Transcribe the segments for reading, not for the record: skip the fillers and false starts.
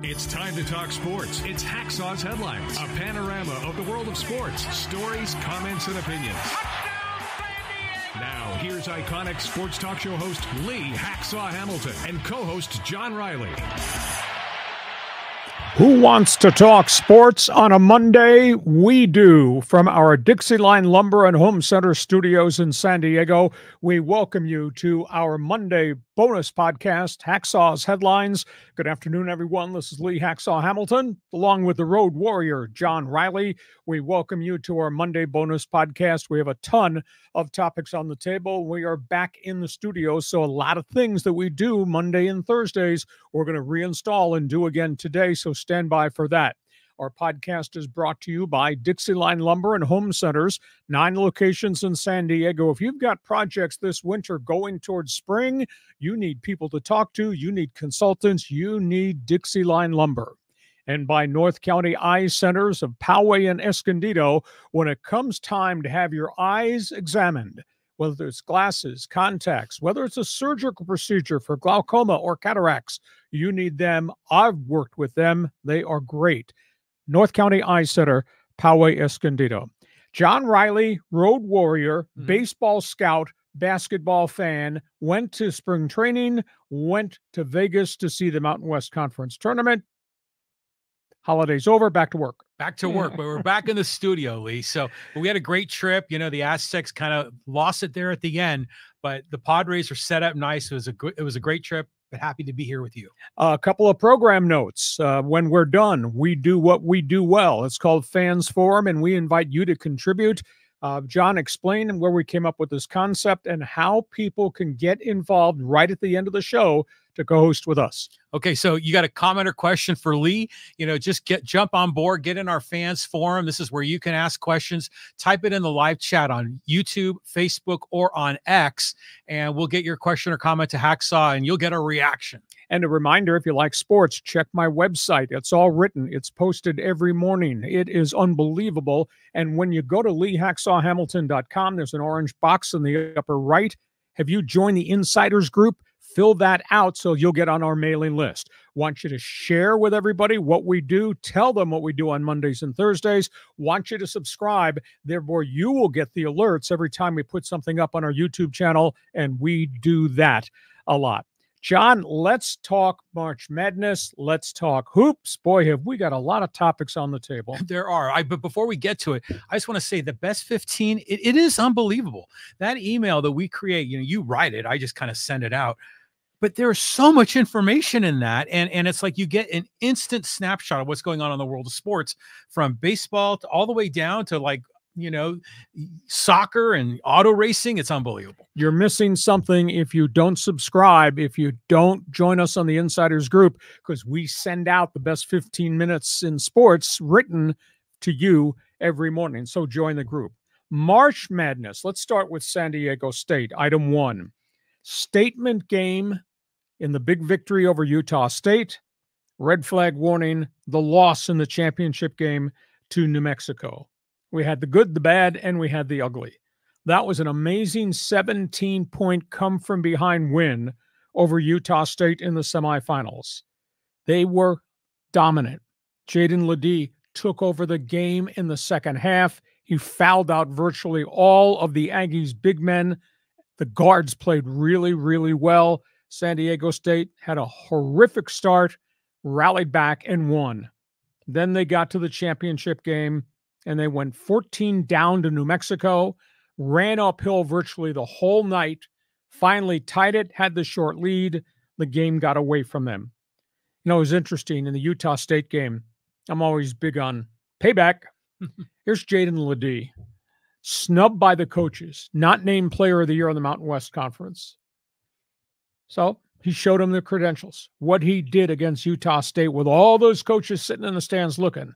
It's time to talk sports. It's Hacksaw's Headlines, a panorama of the world of sports, stories, comments, and opinions. Now, here's iconic sports talk show host Lee Hacksaw Hamilton and co-host John Riley. Who wants to talk sports on a Monday? We do. From our DIXIELINE Lumber and Home Center studios in San Diego, we welcome you to our Monday bonus podcast, Hacksaw's Headlines. Good afternoon, everyone. This is Lee Hacksaw Hamilton, along with the road warrior, John Riley. We welcome you to our Monday bonus podcast. We have a ton of topics on the table. We are back in the studio, so a lot of things that we do Monday and Thursdays, we're going to reinstall and do again today, so stand by for that. Our podcast is brought to you by DIXIELINE Lumber and Home Centers, 9 locations in San Diego. If you've got projects this winter going towards spring, you need people to talk to, you need consultants, you need DIXIELINE Lumber. And by North County Eye Centers of Poway and Escondido, when it comes time to have your eyes examined, whether it's glasses, contacts, whether it's a surgical procedure for glaucoma or cataracts, you need them. I've worked with them. They are great. North County Eye Center, Poway, Escondido. John Riley, road warrior, baseball scout, basketball fan, went to spring training, went to Vegas to see the Mountain West Conference tournament. Holidays over, back to work. Back to work, but we're back in the studio, Lee. So we had a great trip. You know, the Aztecs kind of lost it there at the end, but the Padres are set up nice. It was a great trip, but happy to be here with you. A couple of program notes. When we're done, we do what we do well. It's called Fans Forum, and we invite you to contribute. John, explain where we came up with this concept and how people can get involved right at the end of the show to co-host with us. Okay, so you got a comment or question for Lee? You know, just jump on board, get in our fans forum. This is where you can ask questions. Type it in the live chat on YouTube, Facebook, or on X, and we'll get your question or comment to Hacksaw, and you'll get a reaction. And a reminder, if you like sports, check my website. It's all written. It's posted every morning. It is unbelievable. And when you go to leehacksawhamilton.com, there's an orange box in the upper right. Have you joined the Insiders group? Fill that out so you'll get on our mailing list. Want you to share with everybody what we do. Tell them what we do on Mondays and Thursdays. Want you to subscribe. Therefore, you will get the alerts every time we put something up on our YouTube channel, and we do that a lot. John, let's talk March Madness. Let's talk hoops. Boy, have we got a lot of topics on the table. There are. But before we get to it, I just want to say the best 15, it is unbelievable. That email that we create, you know, you write it. I just kind of send it out. But there's so much information in that. And it's like you get an instant snapshot of what's going on in the world of sports, from baseball to all the way down to, like, you know, soccer and auto racing. It's unbelievable. You're missing something if you don't subscribe, if you don't join us on the Insiders group, because we send out the best 15 minutes in sports written to you every morning. So join the group. March Madness. Let's start with San Diego State. Item 1. Statement game in the big victory over Utah State. Red flag warning, the loss in the championship game to New Mexico. We had the good, the bad, and we had the ugly. That was an amazing 17-point come-from-behind win over Utah State in the semifinals. They were dominant. Jaden Ledee took over the game in the second half. He fouled out virtually all of the Aggies' big men. The guards played really, really well. San Diego State had a horrific start, rallied back, and won. Then they got to the championship game, and they went 14 down to New Mexico, ran uphill virtually the whole night, finally tied it, had the short lead. The game got away from them. You know, it was interesting in the Utah State game. I'm always big on payback. Here's Jaden Ledee, snubbed by the coaches, not named player of the year on the Mountain West Conference. So he showed them the credentials, what he did against Utah State with all those coaches sitting in the stands looking.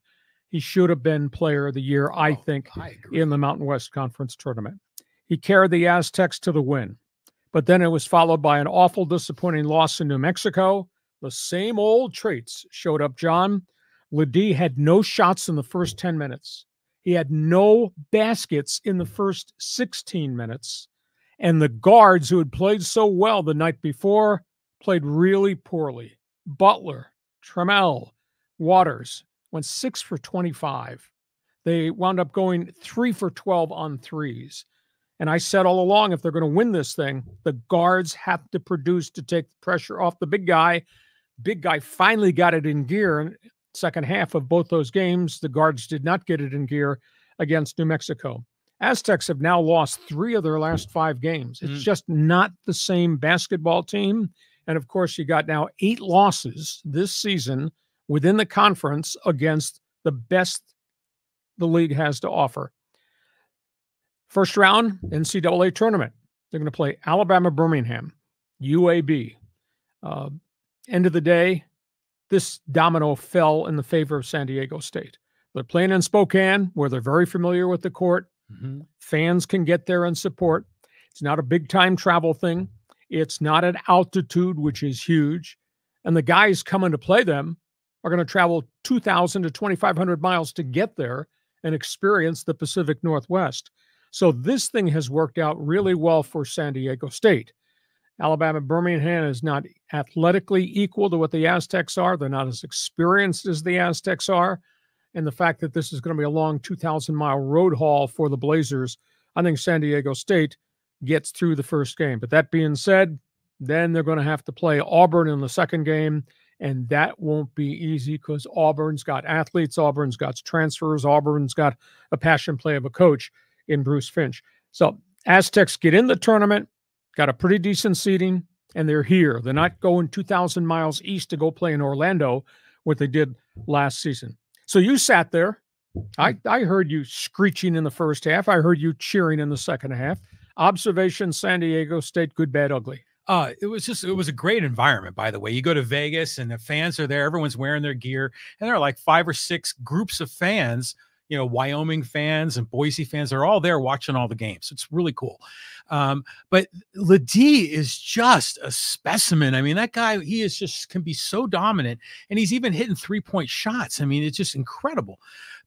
He should have been player of the year, I think, in the Mountain West Conference tournament. He carried the Aztecs to the win. But then it was followed by an awful, disappointing loss in New Mexico. The same old traits showed up, John. Ledee had no shots in the first 10 minutes. He had no baskets in the first 16 minutes. And the guards who had played so well the night before played really poorly. Butler, Trammell, Waters went 6 for 25. They wound up going 3 for 12 on threes. And I said all along, if they're going to win this thing, the guards have to produce to take the pressure off the big guy. Big guy finally got it in gear in the second half of both those games. The guards did not get it in gear against New Mexico. Aztecs have now lost 3 of their last 5 games. It's just not the same basketball team. And of course, you got now 8 losses this season within the conference against the best the league has to offer. First round NCAA tournament. They're going to play Alabama, Birmingham, UAB. End of the day, this domino fell in the favor of San Diego State. They're playing in Spokane, where they're very familiar with the court. Fans can get there and support. It's not a big-time travel thing. It's not at altitude, which is huge. And the guys coming to play them are going to travel 2,000 to 2,500 miles to get there and experience the Pacific Northwest. So this thing has worked out really well for San Diego State. Alabama Birmingham is not athletically equal to what the Aztecs are. They're not as experienced as the Aztecs are. And the fact that this is going to be a long 2,000-mile road haul for the Blazers, I think San Diego State gets through the first game. But that being said, then they're going to have to play Auburn in the second game, and that won't be easy because Auburn's got athletes, Auburn's got transfers, Auburn's got a passion play of a coach in Bruce Finch. So Aztecs get in the tournament, got a pretty decent seeding, and they're here. They're not going 2,000 miles east to go play in Orlando, what they did last season. So you sat there. I heard you screeching in the first half. I heard you cheering in the second half. Observation, San Diego State, good, bad, ugly. It was a great environment, by the way. You go to Vegas and the fans are there. Everyone's wearing their gear. And there are like 5 or 6 groups of fans, you know, Wyoming fans and Boise fans. They're all there watching all the games. It's really cool. But Ledee is just a specimen. I mean, that guy, he is just can be so dominant, and he's even hitting 3-point shots. I mean, it's just incredible.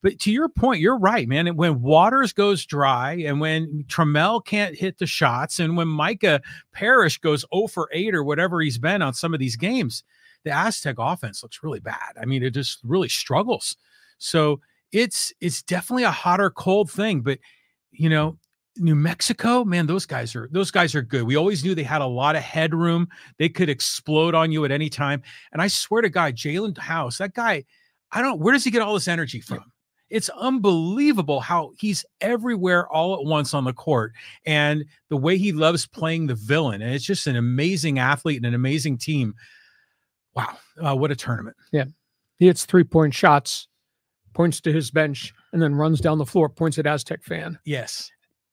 But to your point, you're right, man. And when Waters goes dry, and when Trammell can't hit the shots, and when Micah Parrish goes 0 for 8 or whatever he's been on some of these games, the Aztec offense looks really bad. I mean, it just really struggles. So it's definitely a hot or cold thing. But you know, New Mexico, man, those guys are good. We always knew they had a lot of headroom. They could explode on you at any time. And I swear to God, Jalen House, that guy, where does he get all this energy from? It's unbelievable how he's everywhere all at once on the court, and the way he loves playing the villain. And it's just an amazing athlete and an amazing team. Wow. What a tournament. Yeah. He hits 3-point shots, points to his bench, and then runs down the floor, points at Aztec fan. Yes.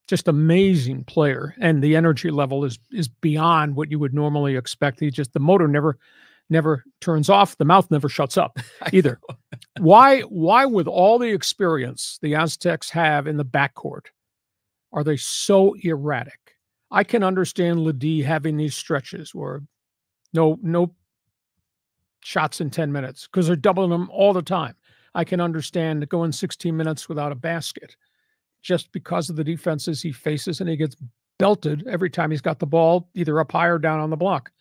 Just amazing player. And the energy level is beyond what you would normally expect. The motor never turns off. The mouth never shuts up either. Why with all the experience the Aztecs have in the backcourt, are they so erratic? I can understand Ledee having these stretches where no shots in 10 minutes because they're doubling them all the time. I can understand going 16 minutes without a basket just because of the defenses he faces, and he gets belted every time he's got the ball either up high or down on the block.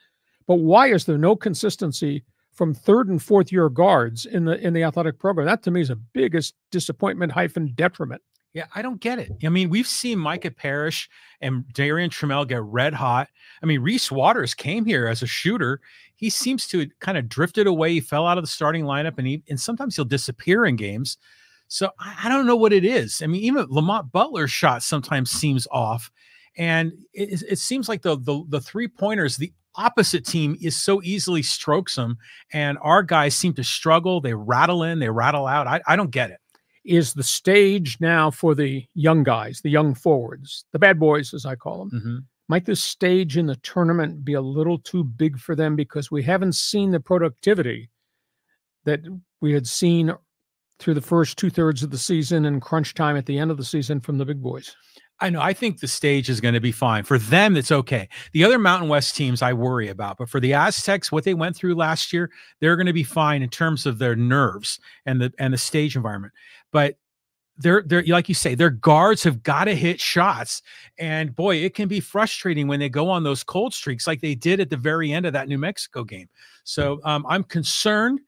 But why is there no consistency from 3rd and 4th year guards in the athletic program? That to me is the biggest disappointment - detriment. Yeah, I don't get it. I mean, we've seen Micah Parrish and Darian Trammell get red hot. I mean, Reese Waters came here as a shooter. He seems to kind of drifted away. He fell out of the starting lineup, and sometimes he'll disappear in games. So I don't know what it is. I mean, even Lamont Butler's shot sometimes seems off, and it seems like the 3-pointers, the opposite team is so easily strokes them, and our guys seem to struggle. They rattle in, they rattle out. I don't get it. Is the stage now for the young guys, the young forwards, the bad boys, as I call them? Might this stage in the tournament be a little too big for them because we haven't seen the productivity that we had seen through the first 2/3 of the season and crunch time at the end of the season from the big boys? I know. I think the stage is going to be fine. For them, it's okay. The other Mountain West teams I worry about. But for the Aztecs, what they went through last year, they're going to be fine in terms of their nerves and the stage environment. But they're like you say, their guards have got to hit shots. And boy, it can be frustrating when they go on those cold streaks like they did at the very end of that New Mexico game. So I'm concerned,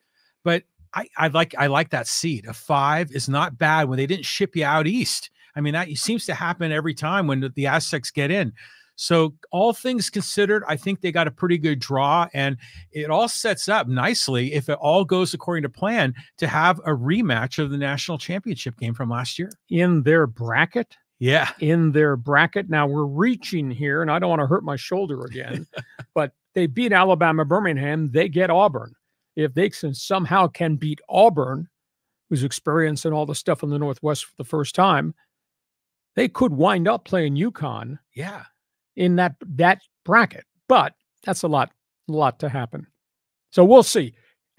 but I like that seed. A 5 is not bad when they didn't ship you out east. I mean, that seems to happen every time when the Aztecs get in. So all things considered, I think they got a pretty good draw, and it all sets up nicely, if it all goes according to plan, to have a rematch of the national championship game from last year. In their bracket? Yeah. In their bracket. Now we're reaching here, and I don't want to hurt my shoulder again, but they beat Alabama Birmingham. They get Auburn. If they somehow can beat Auburn, who's experiencing all the stuff in the Northwest for the first time, they could wind up playing UConn. Yeah. In that bracket, but that's a lot to happen. So we'll see.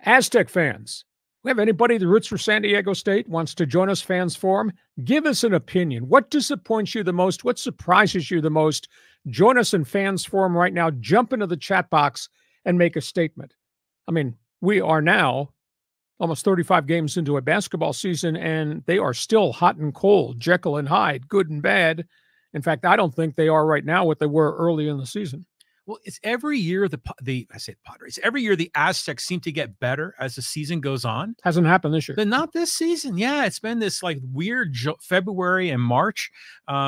Aztec fans, we have anybody that roots for San Diego State, wants to join us, Fans Forum? Give us an opinion. What disappoints you the most? What surprises you the most? Join us in Fans Forum right now. Jump into the chat box and make a statement. I mean, we are now almost 35 games into a basketball season, and they are still hot and cold, Jekyll and Hyde, good and bad. In fact, I don't think they are right now what they were early in the season. Well, it's every year I say the Padres. Every year the Aztecs seem to get better as the season goes on. Hasn't happened this year. But not this season. Yeah, it's been this like weird February and March.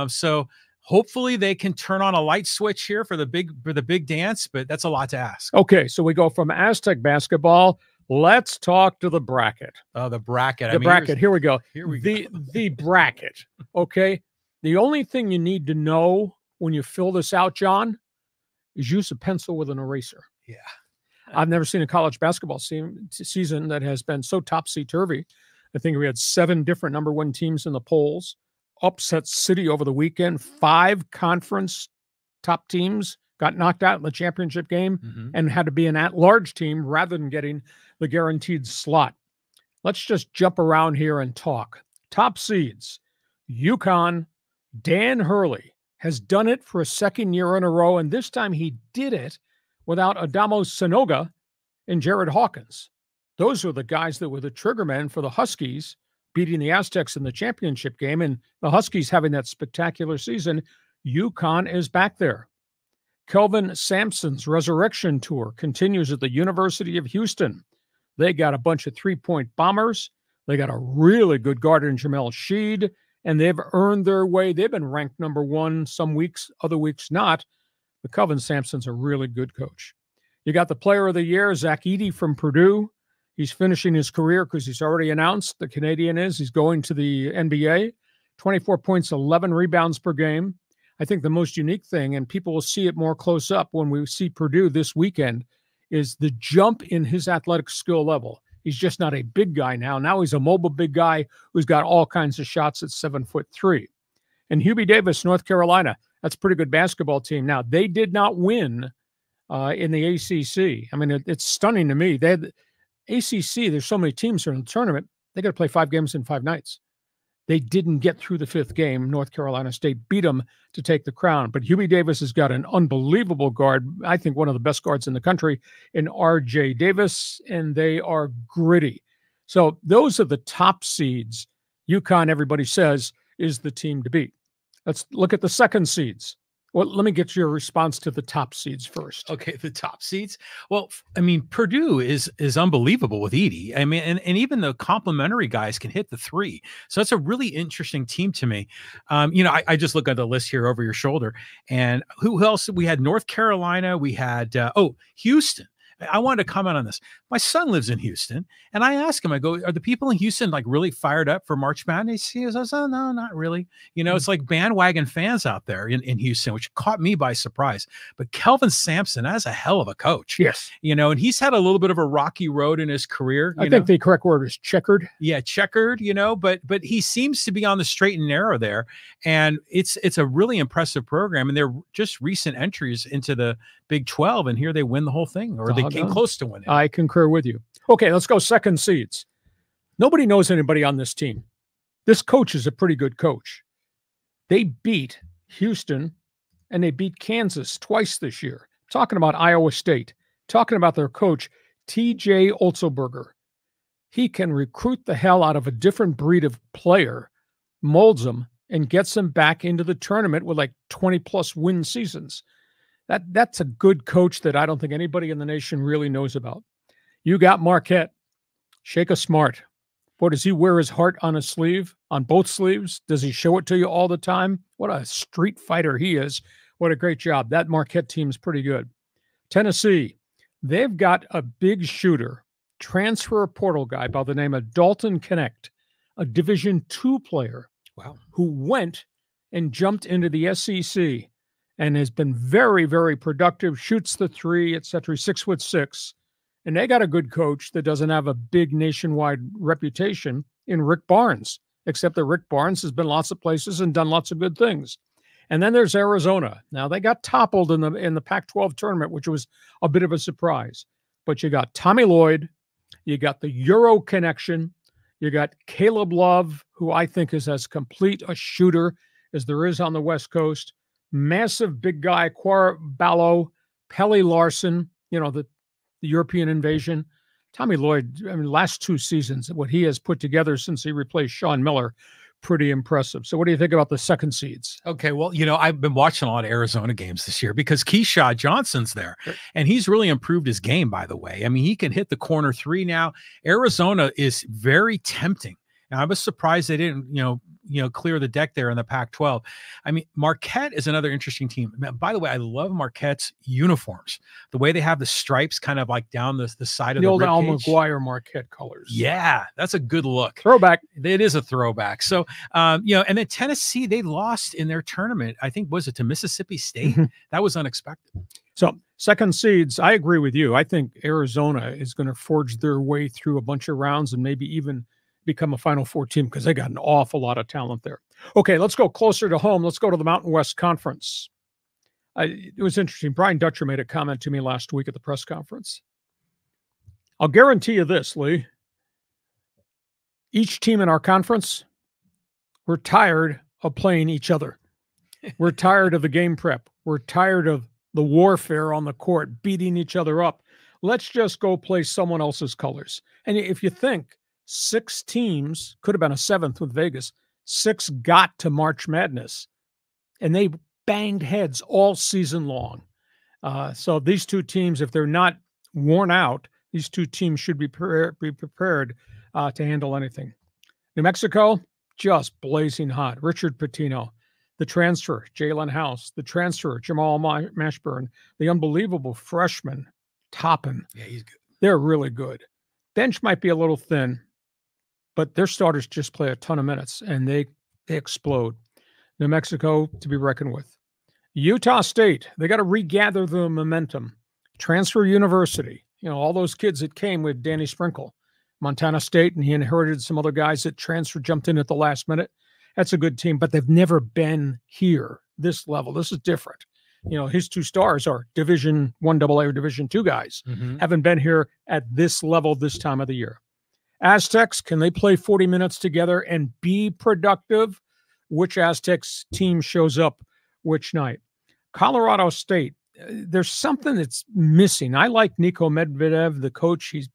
So hopefully they can turn on a light switch here for the big dance. But that's a lot to ask. Okay, so we go from Aztec basketball. Let's talk to the bracket. Oh, the bracket. The bracket. Here we go. Here we go. The bracket. Okay. The only thing you need to know when you fill this out, John, is use a pencil with an eraser. Yeah. I've never seen a college basketball season that has been so topsy-turvy. I think we had 7 different number 1 teams in the polls. Upset City over the weekend. 5 conference top teams got knocked out in the championship game and had to be an at-large team rather than getting the guaranteed slot. Let's just jump around here and talk. Top seeds. UConn. Dan Hurley has done it for a second year in a row, and this time he did it without Adamo Sanoga and Jared Hawkins. Those were the guys that were the triggermen for the Huskies beating the Aztecs in the championship game, and the Huskies having that spectacular season. UConn is back there. Kelvin Sampson's resurrection tour continues at the University of Houston. They got a bunch of 3-point bombers. They got a really good guard in Jamel Sheed, and they've earned their way. They've been ranked number 1 some weeks, other weeks not. But Kelvin Sampson's a really good coach. You got the player of the year, Zach Edey from Purdue. He's finishing his career because he's already announced, the Canadian is, he's going to the NBA. 24 points, 11 rebounds per game. I think the most unique thing, and people will see it more close up when we see Purdue this weekend, is the jump in his athletic skill level. He's just not a big guy now. Now he's a mobile big guy who's got all kinds of shots at 7'3". And Hubie Davis, North Carolina, that's a pretty good basketball team. Now, they did not win in the ACC. I mean, it's stunning to me. They had ACC, there's so many teams in the tournament, they got to play 5 games in 5 nights. They didn't get through the 5th game. North Carolina State beat them to take the crown. But Hubie Davis has got an unbelievable guard, I think one of the best guards in the country, in R.J. Davis, and they are gritty. So those are the top seeds. UConn, everybody says, is the team to beat. Let's look at the second seeds. Well, let me get your response to the top seeds first. Okay, the top seeds. Well, I mean, Purdue is unbelievable with Edey. I mean, and even the complimentary guys can hit the 3. So it's a really interesting team to me. I just look at the list here over your shoulder, and who else? We had North Carolina. We had Houston. I wanted to comment on this. My son lives in Houston, and I asked him, I go, are the people in Houston like really fired up for March Madness? He goes, oh, no, not really. It's like bandwagon fans out there in Houston, which caught me by surprise. But Kelvin Sampson, that's a hell of a coach. Yes. And he's had a little bit of a rocky road in his career. I think the correct word is checkered. Yeah, checkered, but he seems to be on the straight and narrow there. And it's a really impressive program. And they're just recent entries into the Big 12, and here they win the whole thing, or they came close to winning. I concur with you. Okay, let's go second seeds. Nobody knows anybody on this team. This coach is a pretty good coach. They beat Houston, and they beat Kansas twice this year. Talking about Iowa State. Talking about their coach, T.J. Otzelberger. He can recruit the hell out of a different breed of player, molds them, and gets them back into the tournament with like 20-plus win seasons. That's a good coach that I don't think anybody in the nation really knows about. You got Marquette. Shaka Smart. Boy, does he wear his heart on his sleeve, on both sleeves? Does he show it to you all the time? What a street fighter he is. What a great job. That Marquette team's pretty good. Tennessee, they've got a big shooter, transfer portal guy by the name of Dalton Connect, a Division II player. Wow. Who went and jumped into the SEC and has been very, very productive, shoots the three, etc. 6'6". And they got a good coach that doesn't have a big nationwide reputation in Rick Barnes, except that Rick Barnes has been lots of places and done lots of good things. And then there's Arizona. Now, they got toppled in the Pac-12 tournament, which was a bit of a surprise. But you got Tommy Lloyd, you got the Euro connection, you got Caleb Love, who I think is as complete a shooter as there is on the West Coast. Massive big guy, Ballo, Pelle Larson, the European invasion. Tommy Lloyd, I mean, last 2 seasons, what he has put together since he replaced Sean Miller, pretty impressive. So what do you think about the second seeds? Okay, well, I've been watching a lot of Arizona games this year because Keyshawn Johnson's there, and he's really improved his game, by the way. I mean, he can hit the corner three now. Arizona is very tempting. And I was surprised they didn't, clear the deck there in the Pac-12. I mean, Marquette is another interesting team. By the way, I love Marquette's uniforms. The way they have the stripes kind of like down the side of the old Al ribcage. McGuire Marquette colors. Yeah, that's a good look. Throwback. It is a throwback. So, and then Tennessee, they lost in their tournament. I think, was it to Mississippi State? That was unexpected. So second seeds, I agree with you. I think Arizona is going to forge their way through a bunch of rounds and maybe even become a Final Four team because they got an awful lot of talent there. Okay, let's go closer to home. Let's go to the Mountain West Conference. It was interesting. Brian Dutcher made a comment to me last week at the press conference. I'll guarantee you this, Lee. Each team in our conference, we're tired of playing each other. We're tired of the game prep. We're tired of the warfare on the court, beating each other up. Let's just go play someone else's colors. And if you think, 6 teams, could have been a 7th with Vegas, 6 got to March Madness, and they banged heads all season long. So these 2 teams, if they're not worn out, these 2 teams should be prepared to handle anything. New Mexico, just blazing hot. Richard Pitino, the transfer, Jalen House, the transfer, Jamal Mashburn, the unbelievable freshman, Toppin. Yeah, he's good. They're really good. Bench might be a little thin, but their starters just play a ton of minutes, and they explode. New Mexico to be reckoned with. Utah State, they got to regather the momentum. Transfer University, all those kids that came with Danny Sprinkle. Montana State, and he inherited some other guys that jumped in at the last minute. That's a good team, but they've never been here, this level. This is different. His 2 stars are Division I AA or Division II guys. Haven't been here at this level this time of the year. Aztecs, can they play 40 minutes together and be productive? Which Aztecs team shows up which night? Colorado State, there's something that's missing. I like Niko Medvedev, the coach. He's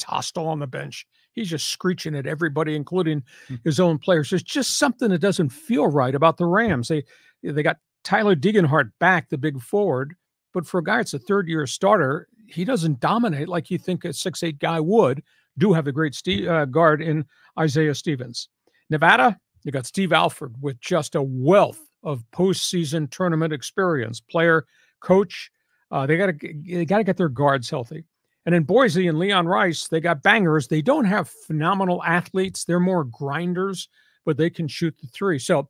hostile on the bench. He's just screeching at everybody, including his own players. There's just something that doesn't feel right about the Rams. They got Tyler Degenhart back, the big forward, but for a guy that's a third-year starter, he doesn't dominate like you think a 6'8" guy would. Do have the great guard in Isaiah Stevens. Nevada, you got Steve Alford with just a wealth of postseason tournament experience. Player, coach, they got to get their guards healthy. And in Boise and Leon Rice, they got bangers. They don't have phenomenal athletes. They're more grinders, but they can shoot the three. So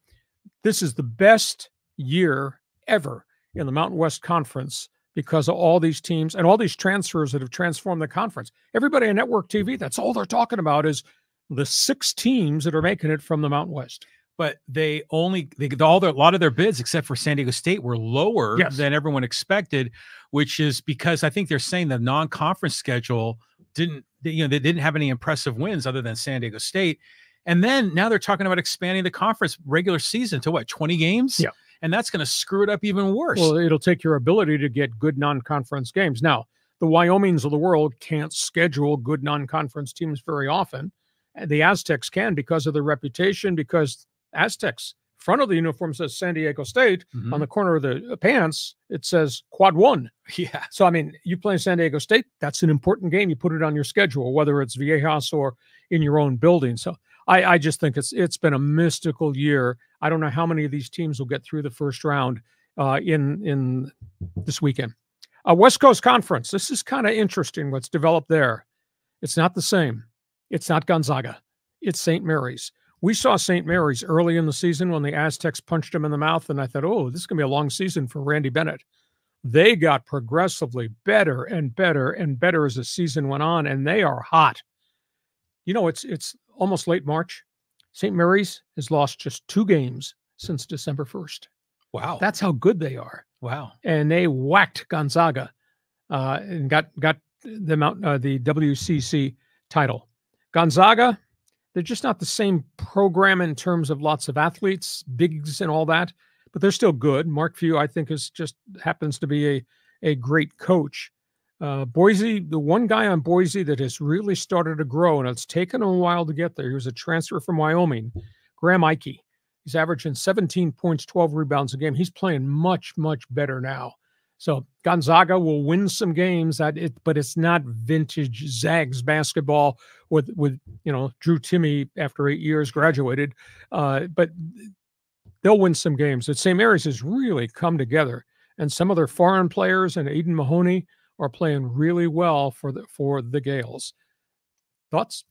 this is the best year ever in the Mountain West Conference because of all these teams and all these transfers that have transformed the conference. Everybody on network TV, that's all they're talking about is the 6 teams that are making it from the Mountain West. But a lot of their bids, except for San Diego State, were lower than everyone expected, which is because I think they're saying the non-conference schedule they didn't have any impressive wins other than San Diego State. And then now they're talking about expanding the conference regular season to 20 games? Yeah. And that's going to screw it up even worse. Well, it'll take your ability to get good non-conference games. Now, the Wyomings of the world can't schedule good non-conference teams very often. The Aztecs can because of their reputation, because Aztecs front of the uniform says San Diego State. Mhm. On the corner of the pants, it says Quad 1. Yeah. So, I mean, you play San Diego State, that's an important game. You put it on your schedule, whether it's Viejas or in your own building. So I just think it's been a mystical year. I don't know how many of these teams will get through the first round in this weekend. West Coast Conference. This is kind of interesting what's developed there. It's not the same. It's not Gonzaga. It's St. Mary's. We saw St. Mary's early in the season when the Aztecs punched him in the mouth, and I thought, oh, this is going to be a long season for Randy Bennett. They got progressively better and better and better as the season went on, and they are hot. You know, it's almost late March. St. Mary's has lost just 2 games since December 1st. Wow. That's how good they are. Wow. And they whacked Gonzaga and got them out the WCC title. Gonzaga, they're just not the same program in terms of lots of athletes, bigs and all that, but they're still good. Mark Few, I think, happens to be a great coach. Boise, the one guy on Boise that has really started to grow, and it's taken a while to get there. He was a transfer from Wyoming, Graham Ike. He's averaging 17 points, 12 rebounds a game. He's playing much, much better now. So Gonzaga will win some games, but it's not vintage Zags basketball with Drew Timme after 8 years graduated. But they'll win some games. At St. Mary's has really come together, and some of their foreign players and Aiden Mahoney are playing really well for the Gales. Thoughts?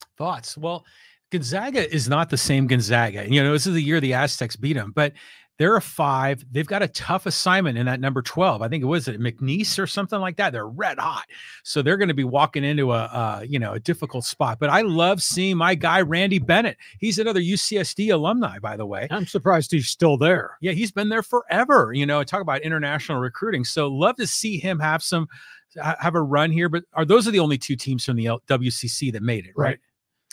Well, Gonzaga is not the same Gonzaga. This is the year the Aztecs beat them, but they're a 5. They've got a tough assignment in that number 12. I think it was McNeese or something like that. They're red hot. So they're going to be walking into a difficult spot. But I love seeing my guy, Randy Bennett. He's another UCSD alumni, by the way. I'm surprised he's still there. Yeah, he's been there forever. Talk about international recruiting. So love to see him have a run here. But those are the only 2 teams from the WCC that made it, right?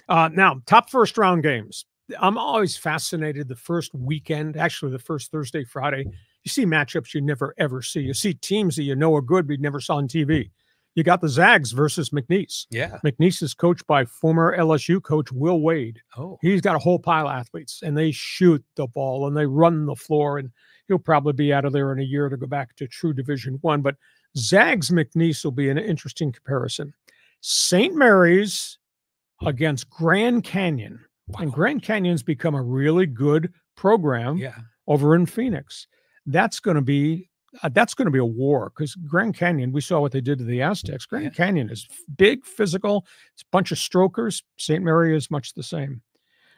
Now, top first round games. I'm always fascinated the first weekend, actually the first Thursday, Friday. You see matchups you never, ever see. You see teams that you know are good but you never saw on TV. You got the Zags versus McNeese. Yeah. McNeese is coached by former LSU coach Will Wade. Oh. He's got a whole pile of athletes, and they shoot the ball, and they run the floor, and he'll probably be out of there in a year to go back to true Division I. But Zags McNeese will be an interesting comparison. St. Mary's against Grand Canyon. Wow. And Grand Canyon's become a really good program over in Phoenix. That's going to be a war, because Grand Canyon, we saw what they did to the Aztecs. Grand Canyon is big, physical. It's a bunch of strokers. St. Mary is much the same.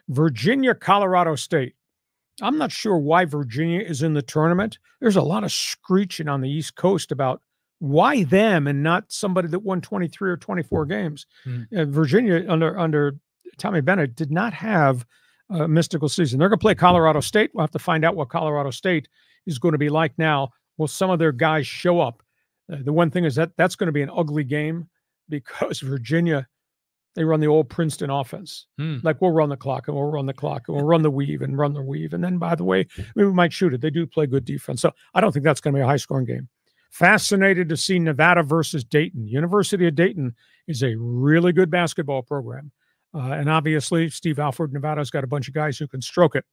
Virginia, Colorado State. I'm not sure why Virginia is in the tournament. There's a lot of screeching on the East Coast about why them and not somebody that won 23 or 24 games. Virginia under Tommy Bennett did not have a mystical season. They're going to play Colorado State. We'll have to find out what Colorado State is going to be like now. Will some of their guys show up? The one thing is that's going to be an ugly game, because Virginia, they run the old Princeton offense. Like, we'll run the clock and we'll run the clock and we'll run the weave and run the weave. And then, by the way, we might shoot it. They do play good defense. So I don't think that's going to be a high-scoring game. Fascinated to see Nevada versus Dayton. University of Dayton is a really good basketball program. And obviously, Steve Alford, Nevada's got a bunch of guys who can stroke it.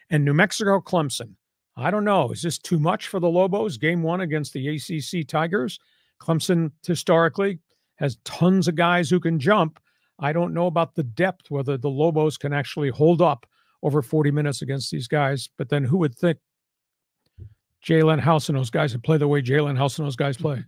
And New Mexico, Clemson. I don't know. Is this too much for the Lobos? Game 1 against the ACC Tigers. Clemson, historically, has tons of guys who can jump. I don't know about the depth, whether the Lobos can actually hold up over 40 minutes against these guys. But then who would think Jalen House and those guys would play the way Jalen House and those guys play?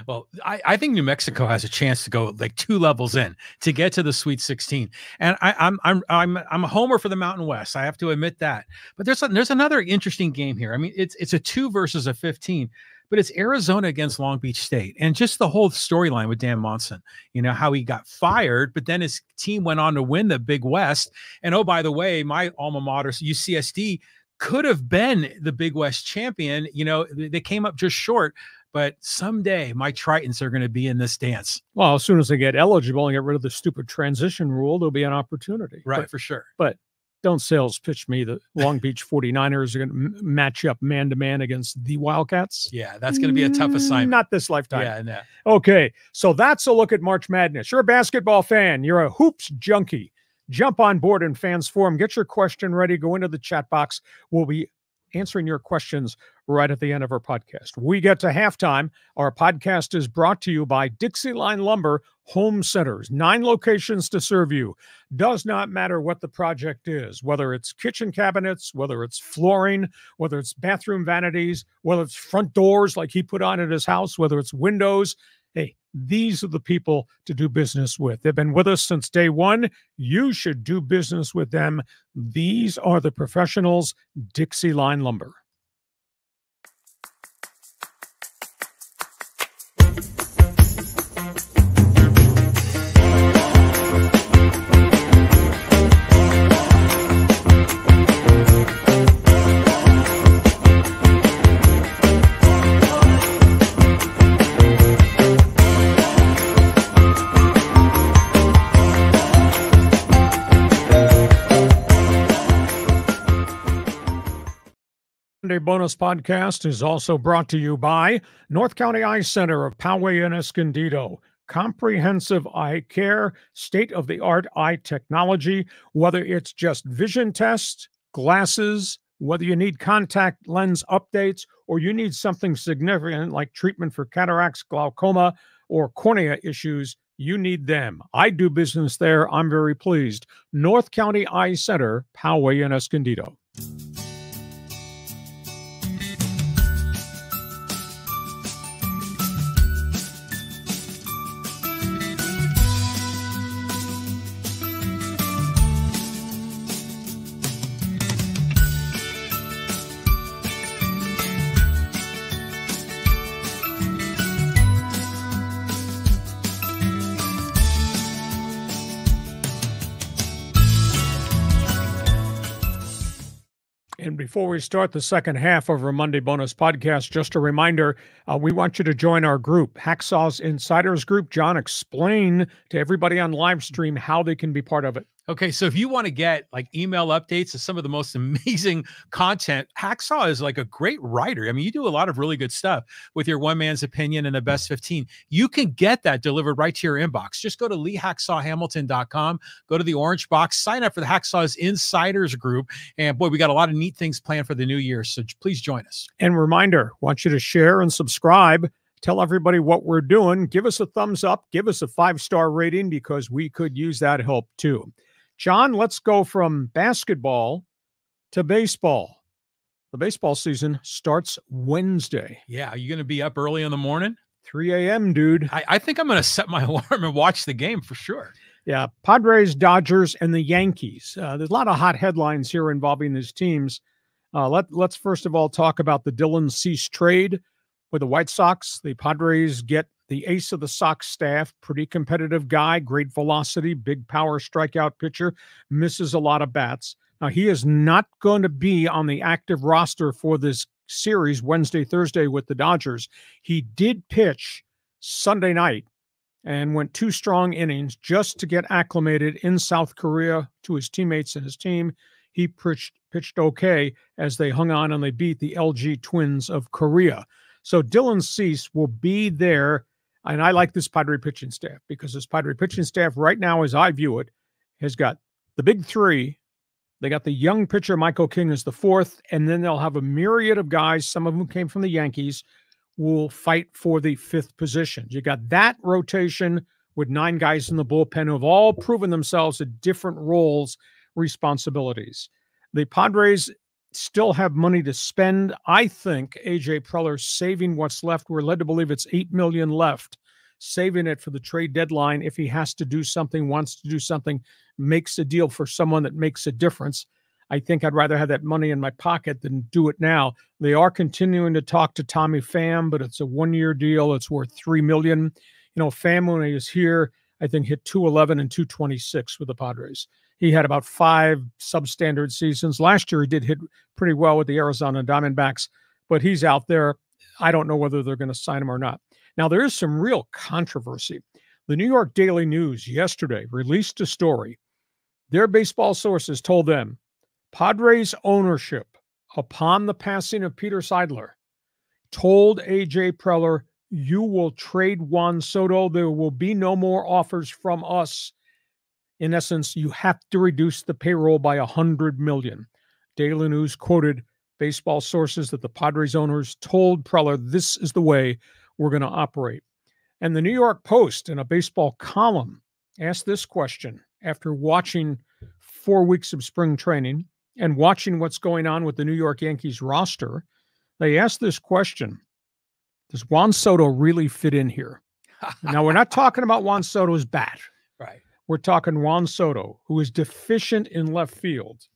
Well, I think New Mexico has a chance to go like 2 levels in to get to the Sweet 16. And I'm a homer for the Mountain West. I have to admit that. But there's another interesting game here. I mean, it's a 2 versus a 15, but it's Arizona against Long Beach State. And just the whole storyline with Dan Monson, how he got fired, but then his team went on to win the Big West. And oh, by the way, my alma mater, UCSD, could have been the Big West champion. They came up just short, but someday my Tritons are going to be in this dance. Well, as soon as they get eligible and get rid of the stupid transition rule, there'll be an opportunity. Right, for sure. But don't sales pitch me the Long Beach 49ers are going to match up man-to-man against the Wildcats. Yeah, that's going to be a tough assignment. Not this lifetime. Yeah, no. Okay, so that's a look at March Madness. You're a basketball fan. You're a hoops junkie. Jump on board in Fans Forum. Get your question ready. Go into the chat box. We'll be answering your questions right at the end of our podcast. We get to halftime. Our podcast is brought to you by DIXIELINE Lumber Home Centers. 9 locations to serve you. Does not matter what the project is, whether it's kitchen cabinets, whether it's flooring, whether it's bathroom vanities, whether it's front doors like he put on at his house, whether it's windows. Hey, these are the people to do business with. They've been with us since day one. You should do business with them. These are the professionals, DIXIELINE Lumber. Monday Bonus Podcast is also brought to you by North County Eye Center of Poway and Escondido. Comprehensive eye care, state-of-the-art eye technology, whether it's just vision tests, glasses, whether you need contact lens updates, or you need something significant like treatment for cataracts, glaucoma, or cornea issues, you need them. I do business there. I'm very pleased. North County Eye Center, Poway and Escondido. And before we start the second half of our Monday Bonus Podcast, just a reminder, we want you to join our group, Hacksaw's Insiders Group. John, explain to everybody on live stream how they can be part of it. Okay, so if you want to get like email updates of some of the most amazing content, Hacksaw is like a great writer. I mean, you do a lot of really good stuff with your one man's opinion and the best 15. You can get that delivered right to your inbox. Just go to leehacksawhamilton.com, go to the orange box, sign up for the Hacksaw's Insiders Group. And boy, we got a lot of neat things planned for the new year. So please join us. And reminder, want you to share and subscribe. Tell everybody what we're doing. Give us a thumbs up. Give us a 5-star rating because we could use that help too. John, let's go from basketball to baseball. The baseball season starts Wednesday. Yeah. Are you going to be up early in the morning? 3 a.m., dude. I think I'm going to set my alarm and watch the game for sure. Yeah. Padres, Dodgers, and the Yankees. There's a lot of hot headlines here involving these teams. Let's first of all talk about the Dylan Cease trade with the White Sox. The Padres get the ace of the Sox staff, pretty competitive guy, great velocity, big power strikeout pitcher, misses a lot of bats. Now, he is not going to be on the active roster for this series Wednesday, Thursday with the Dodgers. He did pitch Sunday night and went 2 strong innings just to get acclimated in South Korea to his teammates and his team. He pitched okay as they hung on and they beat the LG Twins of Korea. So Dylan Cease will be there. And I like this Padre pitching staff because this Padre pitching staff right now, as I view it, has got the big 3. They got the young pitcher, Michael King, as the 4th, and then they'll have a myriad of guys, some of them came from the Yankees, will fight for the 5th position. You got that rotation with 9 guys in the bullpen who have all proven themselves at different roles, responsibilities. The Padres still have money to spend. I think A.J. Preller saving what's left. We're led to believe it's $8 million left, saving it for the trade deadline. If he has to do something, wants to do something, makes a deal for someone that makes a difference. I think I'd rather have that money in my pocket than do it now. They are continuing to talk to Tommy Pham, but it's a 1-year deal. It's worth $3 million. You know, Pham, when he was here, I think hit 211 and 226 with the Padres. He had about 5 substandard seasons. Last year, he did hit pretty well with the Arizona Diamondbacks, but he's out there. I don't know whether they're going to sign him or not. Now, there is some real controversy. The New York Daily News yesterday released a story. Their baseball sources told them Padres ownership, upon the passing of Peter Seidler, told A.J. Preller, you will trade Juan Soto. There will be no more offers from us. In essence, you have to reduce the payroll by $100 million. Daily News quoted baseball sources that the Padres owners told Preller, this is the way we're going to operate. And the New York Post, in a baseball column, asked this question after watching 4 weeks of spring training and watching what's going on with the New York Yankees roster. They asked this question: does Juan Soto really fit in here? Now, we're not talking about Juan Soto's bat. Right. We're talking Juan Soto, who is deficient in left field.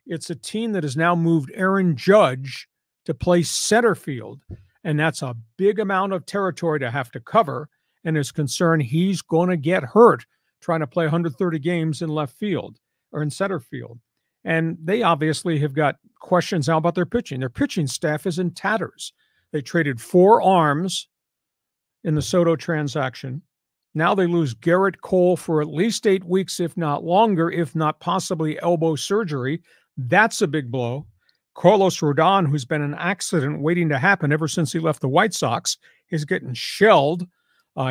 It's a team that has now moved Aaron Judge to play center field, and that's a big amount of territory to have to cover, and is concerned he's going to get hurt trying to play 130 games in left field or in center field. And they obviously have got questions now about their pitching. Their pitching staff is in tatters. They traded 4 arms in the Soto transaction. Now they lose Garrett Cole for at least 8 weeks, if not longer, if not possibly elbow surgery. That's a big blow. Carlos Rodon, who's been an accident waiting to happen ever since he left the White Sox, is getting shelled.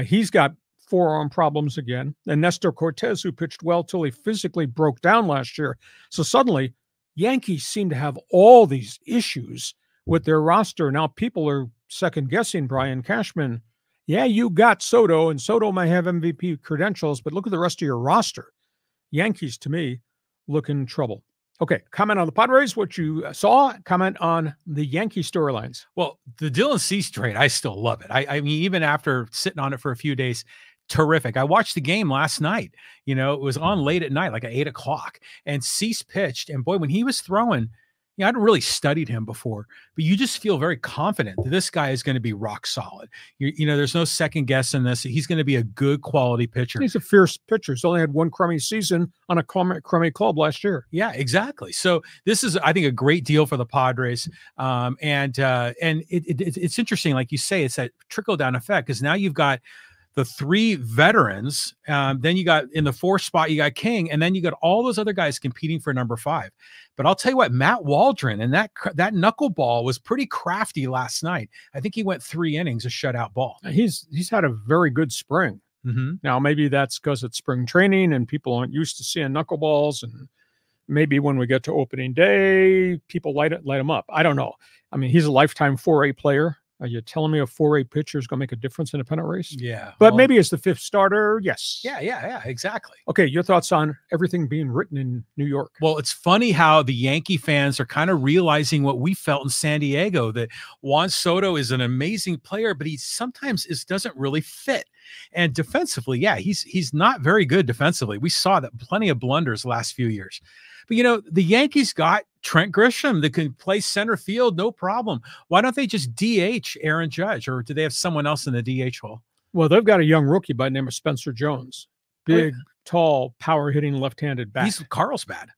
He's got forearm problems again. And Nestor Cortez, who pitched well till he physically broke down last year. So suddenly, Yankees seem to have all these issues with their roster. Now people are second-guessing Brian Cashman. Yeah, you got Soto, and Soto might have MVP credentials, but look at the rest of your roster. Yankees, to me, look in trouble. Okay, comment on the Padres, what you saw. Comment on the Yankee storylines. Well, the Dylan Cease trade, I still love it. I mean, even after sitting on it for a few days, terrific. I watched the game last night. You know, it was on late at night, like at 8 o'clock, and Cease pitched. And boy, when he was throwing, I hadn't really studied him before, but you just feel very confident that this guy is going to be rock solid. You know, there's no second guess in this. He's going to be a good quality pitcher. He's a fierce pitcher. He's only had one crummy season on a crummy club last year. Yeah, exactly. So this is, I think, a great deal for the Padres. It's interesting, like you say, it's that trickle down effect, because now you've got the 3 veterans. Then you got in the 4th spot, you got King, and then you got all those other guys competing for number 5. But I'll tell you what, Matt Waldron and that knuckleball was pretty crafty last night. I think he went 3 innings of shutout ball. He's had a very good spring. Now, maybe that's because it's spring training and people aren't used to seeing knuckleballs, and maybe when we get to opening day, people light him up. I don't know. I mean, he's a lifetime 4A player. Are you telling me a 4A pitcher is going to make a difference in a pennant race? Yeah. But maybe as the 5th starter, yes. Yeah, exactly. Okay, your thoughts on everything being written in New York? Well, it's funny how the Yankee fans are kind of realizing what we felt in San Diego, that Juan Soto is an amazing player, but he sometimes doesn't really fit. And defensively, yeah, he's not very good defensively. We saw that plenty of blunders the last few years. But, you know, the Yankees got Trent Grisham that can play center field, no problem. Why don't they just DH Aaron Judge, or do they have someone else in the DH hole? Well, they've got a young rookie by the name of Spencer Jones. Big, tall, power-hitting left-handed bat. He's Carlsbad.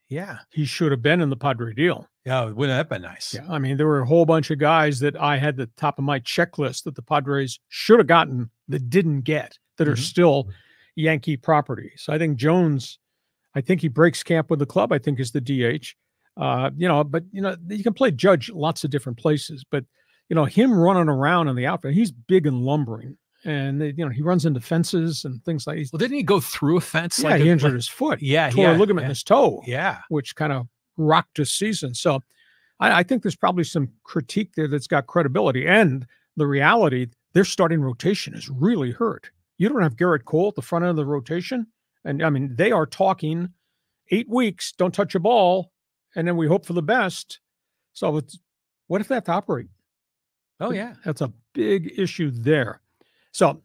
Yeah. He should have been in the Padre deal. Yeah, wouldn't that been nice? Yeah, I mean, there were a whole bunch of guys that I had at the top of my checklist that the Padres should have gotten that didn't get, that are still Yankee property. So I think Jones, I think he breaks camp with the club, I think, is the DH. You know, but, you know, you can play Judge lots of different places. But, you know, him running around in the outfield, he's big and lumbering. And, you know, he runs into fences and things like that. Well, didn't he go through a fence? Yeah, he injured his foot. Yeah, tore a ligament in his toe. Yeah. Which kind of rocked his season. So I think there's probably some critique there that's got credibility. And the reality, their starting rotation is really hurt. You don't have Garrett Cole at the front end of the rotation. And, I mean, they are talking 8 weeks, don't touch a ball, and then we hope for the best. So what if they have to operate? Oh, yeah. That's a big issue there. So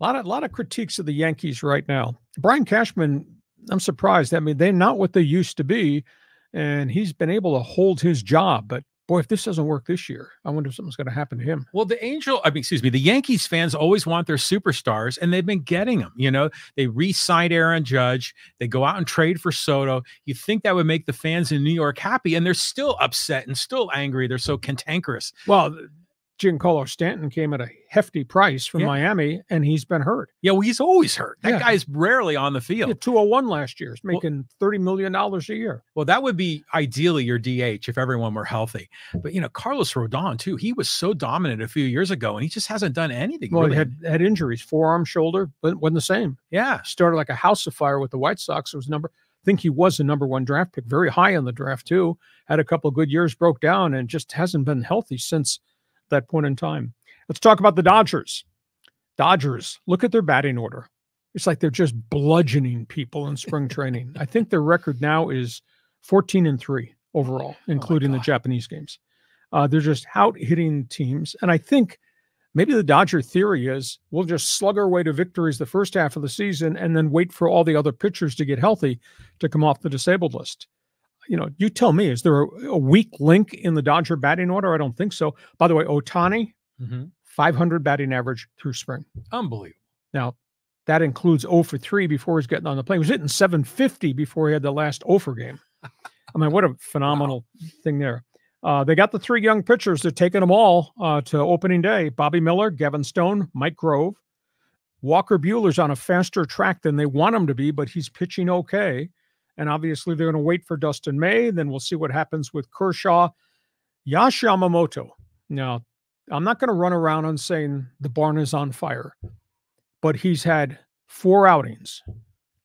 a lot of critiques of the Yankees right now. Brian Cashman, I'm surprised. I mean, they're not what they used to be, and he's been able to hold his job. But boy, if this doesn't work this year, I wonder if something's going to happen to him. Well, the Yankees fans always want their superstars, and they've been getting them. You know, they re-signed Aaron Judge. They go out and trade for Soto. You think that would make the fans in New York happy, and they're still upset and still angry. They're so cantankerous. Well, Giancarlo Stanton came at a hefty price from Miami, and he's been hurt. Yeah, well, he's always hurt. That guy's rarely on the field. Yeah, 201 last year. He's making $30 million a year. Well, that would be ideally your DH if everyone were healthy. But, you know, Carlos Rodon, too, he was so dominant a few years ago, and he just hasn't done anything. Well, really. he had injuries, forearm, shoulder, but wasn't the same. Yeah. Started like a house of fire with the White Sox. It was think he was a #1 draft pick, very high in the draft too. Had a couple of good years, broke down, and just hasn't been healthy since that point in time. Let's talk about the Dodgers. Dodgers, look at their batting order. It's like they're just bludgeoning people in spring training. I think their record now is 14-3 overall, including the Japanese games. They're just out hitting teams. And I think maybe the Dodger theory is we'll just slug our way to victories the first half of the season and then wait for all the other pitchers to get healthy to come off the disabled list. You know, you tell me, is there a weak link in the Dodger batting order? I don't think so. By the way, Ohtani, 500 batting average through spring. Unbelievable. Now, that includes 0 for 3 before he's getting on the plane. He was hitting 750 before he had the last 0 for game. I mean, what a phenomenal thing there. They got the 3 young pitchers. They're taking them all to opening day. Bobby Miller, Gavin Stone, Mike Grove. Walker Buehler's on a faster track than they want him to be, but he's pitching okay. And obviously they're going to wait for Dustin May. Then we'll see what happens with Kershaw. Yash Yamamoto. Now, I'm not going to run around and saying the barn is on fire, but he's had 4 outings.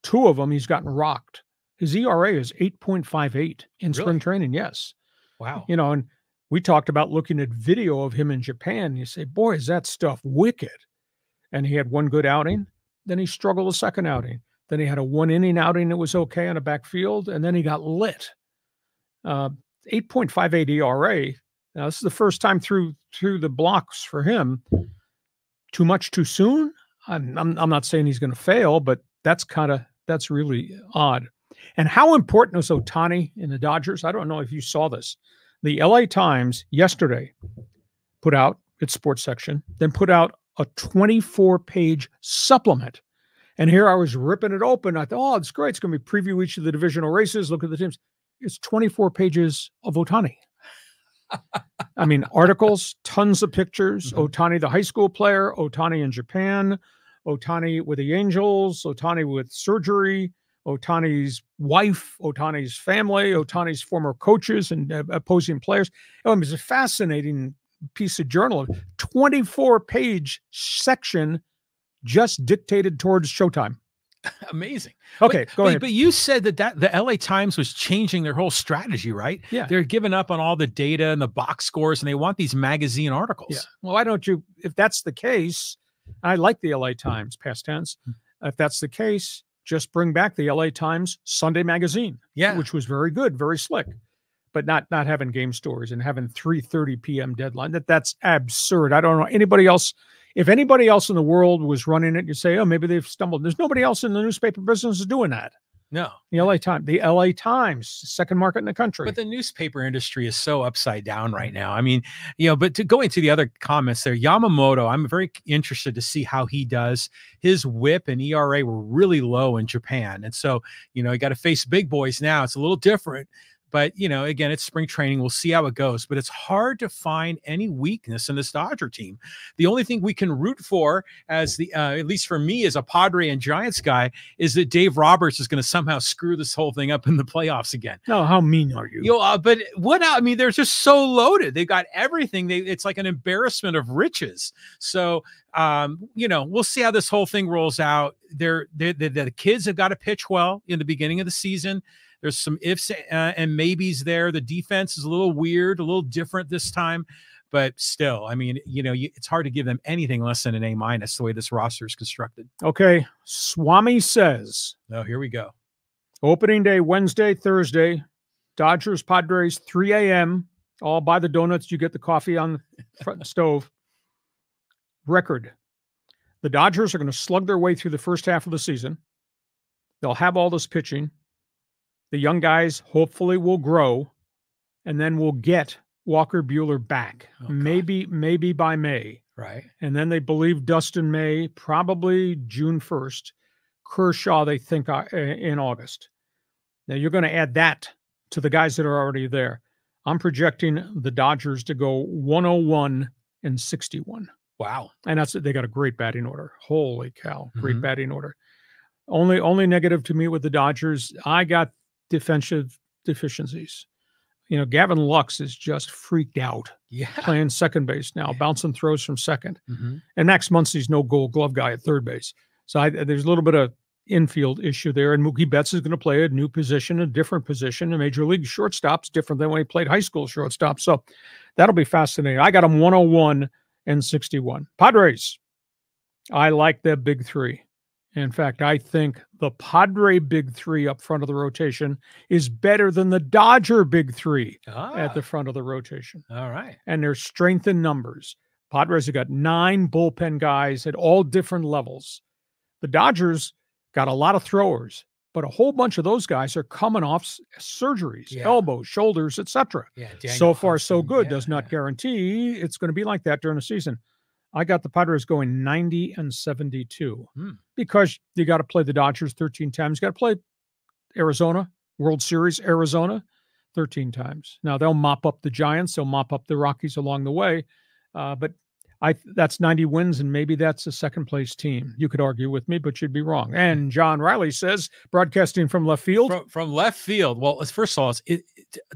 2 of them he's gotten rocked. His ERA is 8.58 in spring training. Yes. Wow. You know, and we talked about looking at video of him in Japan. You say, boy, is that stuff wicked. And he had 1 good outing. Then he struggled a second outing. Then he had a 1-inning outing that was okay on a backfield. And then he got lit. 8.58 ERA. Now, this is the first time through the blocks for him. Too much too soon? I'm not saying he's going to fail, but that's really odd. And how important was Ohtani in the Dodgers? I don't know if you saw this. The LA Times yesterday put out its sports section, then put out a 24-page supplement. And here I was ripping it open. I thought, oh, it's great. It's going to be preview each of the divisional races. Look at the teams. It's 24 pages of Ohtani. I mean, articles, tons of pictures. Ohtani, the high school player, Ohtani in Japan, Ohtani with the Angels, Ohtani with surgery, Ohtani's wife, Ohtani's family, Ohtani's former coaches and opposing players. Oh, it was a fascinating piece of journalism. 24-page section just dictated towards Showtime. Amazing. Okay, go ahead. But you said that the LA Times was changing their whole strategy, right? Yeah. They're giving up on all the data and the box scores, and they want these magazine articles. Yeah. Well, why don't you, if that's the case, I like the LA Times, past tense. If that's the case, just bring back the LA Times Sunday magazine, which was very good, very slick, but not having game stories and having 3:30 p.m. deadline. That's absurd. I don't know anybody else. If anybody else in the world was running it, you say, oh, maybe they've stumbled. There's nobody else in the newspaper business doing that. No. The LA Times, second market in the country. But the newspaper industry is so upside down right now. I mean, but to go into the other comments there, Yamamoto, I'm very interested to see how he does. His whip and ERA were really low in Japan. And so, he got to face big boys now. It's a little different. But, again, it's spring training. We'll see how it goes. But it's hard to find any weakness in this Dodger team. The only thing we can root for, as at least for me as a Padre and Giants guy, is that Dave Roberts is going to somehow screw this whole thing up in the playoffs again. No, how mean are you? But what? I mean, they're just so loaded. They've got everything. It's like an embarrassment of riches. So, we'll see how this whole thing rolls out. The kids have got to pitch well in the beginning of the season. There's some ifs and maybes there. The defense is a little weird, a little different this time, but still, I mean, it's hard to give them anything less than an A- the way this roster is constructed. Okay. Swami says. Oh, here we go. Opening day, Wednesday, Thursday, Dodgers, Padres, 3 a.m. All buy the donuts. You get the coffee on the front stove. Record. The Dodgers are going to slug their way through the first half of the season. They'll have all this pitching. The young guys hopefully will grow, and then we'll get Walker Buehler back. Maybe by May. Right. And then they believe Dustin May, probably June 1st. Kershaw, they think in August. Now you're going to add that to the guys that are already there. I'm projecting the Dodgers to go 101-61. Wow. And they got a great batting order. Holy cow. Great batting order. Only negative to me with the Dodgers, I got defensive deficiencies. Gavin Lux is just freaked out. Yeah. Playing second base now, bouncing throws from second. And Max Muncy's no Gold Glove guy at third base. So there's a little bit of infield issue there. And Mookie Betts is going to play a new position, a different position. A major league shortstop's different than when he played high school shortstop. So that'll be fascinating. I got him 101 and 61. Padres. I like that big three. In fact, I think the Padre big three up front of the rotation is better than the Dodger big three at the front of the rotation. All right. And there's strength in numbers. Padres have got 9 bullpen guys at all different levels. The Dodgers got a lot of throwers, but a whole bunch of those guys are coming off surgeries, elbows, shoulders, etc. So far, so good. Does not guarantee it's going to be like that during the season. I got the Padres going 90 and 72 because you got to play the Dodgers 13 times. You got to play Arizona, World Series, Arizona 13 times. Now they'll mop up the Giants. They'll mop up the Rockies along the way. But that's 90 wins, and maybe that's a second place team. You could argue with me, but you'd be wrong. And John Riley says, broadcasting from left field. From left field. Well, first of all,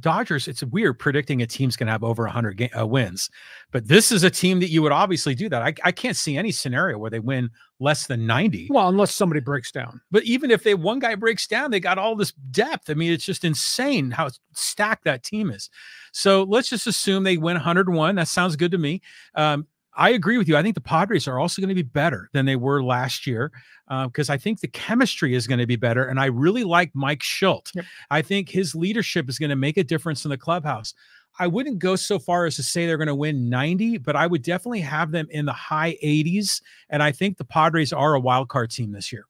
Dodgers, it's weird predicting a team's going to have over 100 wins. But this is a team that you would obviously do that. I can't see any scenario where they win less than 90. Well, unless somebody breaks down. But even if one guy breaks down, they got all this depth. I mean, it's just insane how stacked that team is. So let's just assume they win 101. That sounds good to me. I agree with you. I think the Padres are also going to be better than they were last year because I think the chemistry is going to be better. And I really like Mike Shildt. Yep. I think his leadership is going to make a difference in the clubhouse. I wouldn't go so far as to say they're going to win 90, but I would definitely have them in the high 80s. And I think the Padres are a wild card team this year.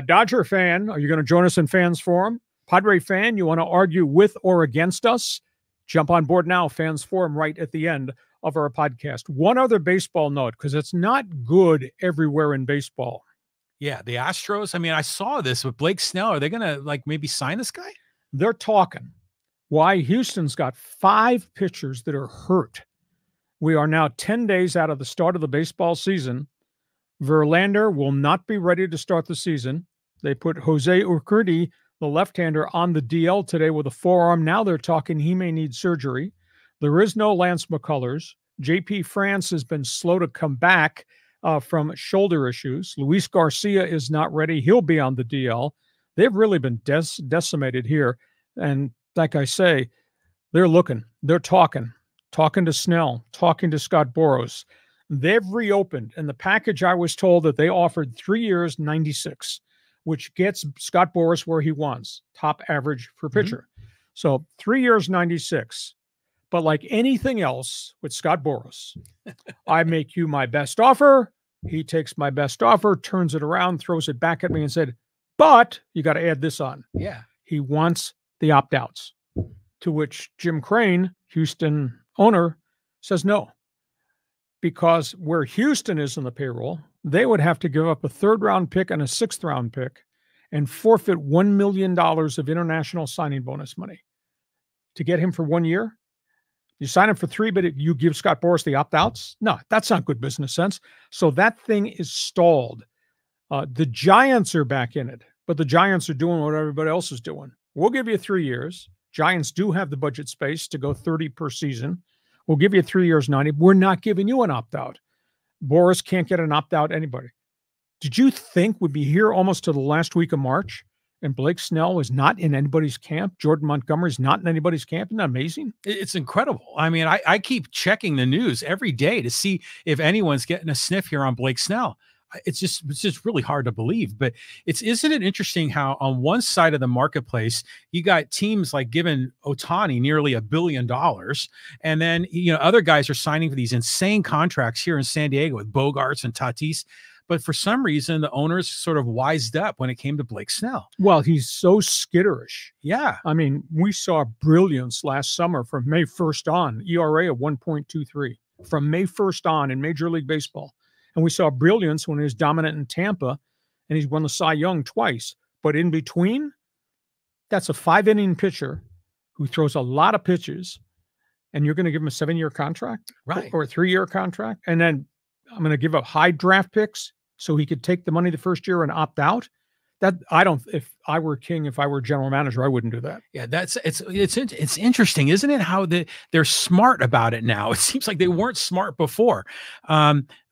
Dodger fan, are you going to join us in Fans Forum? Padre fan, you want to argue with or against us? Jump on board now, Fans Forum, right at the end of our podcast. One other baseball note, because it's not good everywhere in baseball. Yeah, the Astros. I mean, I saw this with Blake Snell. Are they going to maybe sign this guy? They're talking. Why? Houston's got 5 pitchers that are hurt. We are now 10 days out of the start of the baseball season. Verlander will not be ready to start the season. They put Jose Urquidy, the left-hander, on the DL today with a forearm. Now they're talking he may need surgery. There is no Lance McCullers. J.P. France has been slow to come back from shoulder issues. Luis Garcia is not ready. He'll be on the DL. They've really been decimated here. And like I say, they're looking. They're talking to Snell, talking to Scott Boras. They've reopened. And the package, I was told that they offered 3 years, 96, which gets Scott Boras where he wants, top average for pitcher. So 3 years, 96. But like anything else with Scott Boras, I make you my best offer. He takes my best offer, turns it around, throws it back at me and said, but you got to add this on. Yeah. He wants the opt-outs, to which Jim Crane, Houston owner, says no. Because where Houston is in the payroll, they would have to give up a 3rd-round pick and a 6th-round pick and forfeit $1 million of international signing bonus money to get him for 1 year. You sign him for 3, but you give Scott Boras the opt-outs? No, that's not good business sense. So that thing is stalled. The Giants are back in it, but the Giants are doing what everybody else is doing. We'll give you 3 years. Giants do have the budget space to go 30 per season. We'll give you 3 years, 90. We're not giving you an opt-out. Boras can't get an opt-out anybody. Did you think we'd be here almost to the last week of March and Blake Snell was not in anybody's camp? Jordan Montgomery's not in anybody's camp. Isn't that amazing? It's incredible. I mean, I keep checking the news every day to see if anyone's getting a sniff here on Blake Snell. It's just really hard to believe. But isn't it interesting how on one side of the marketplace, you got teams like giving Ohtani nearly $1 billion. And then, other guys are signing for these insane contracts here in San Diego with Bogarts and Tatis. But for some reason, the owners sort of wised up when it came to Blake Snell. Well, he's so skitterish. Yeah. I mean, we saw brilliance last summer from May 1st on, ERA of 1.23 from May 1st on in Major League Baseball. And we saw brilliance when he was dominant in Tampa, and he's won the Cy Young twice. But in between, that's a 5-inning pitcher who throws a lot of pitches, and you're going to give him a 7-year contract? Right. Or a 3-year contract? And then I'm going to give up high draft picks so he could take the money the first year and opt out. That if I were king, if I were general manager, I wouldn't do that. Yeah, it's interesting, isn't it? How they're smart about it now. It seems like they weren't smart before.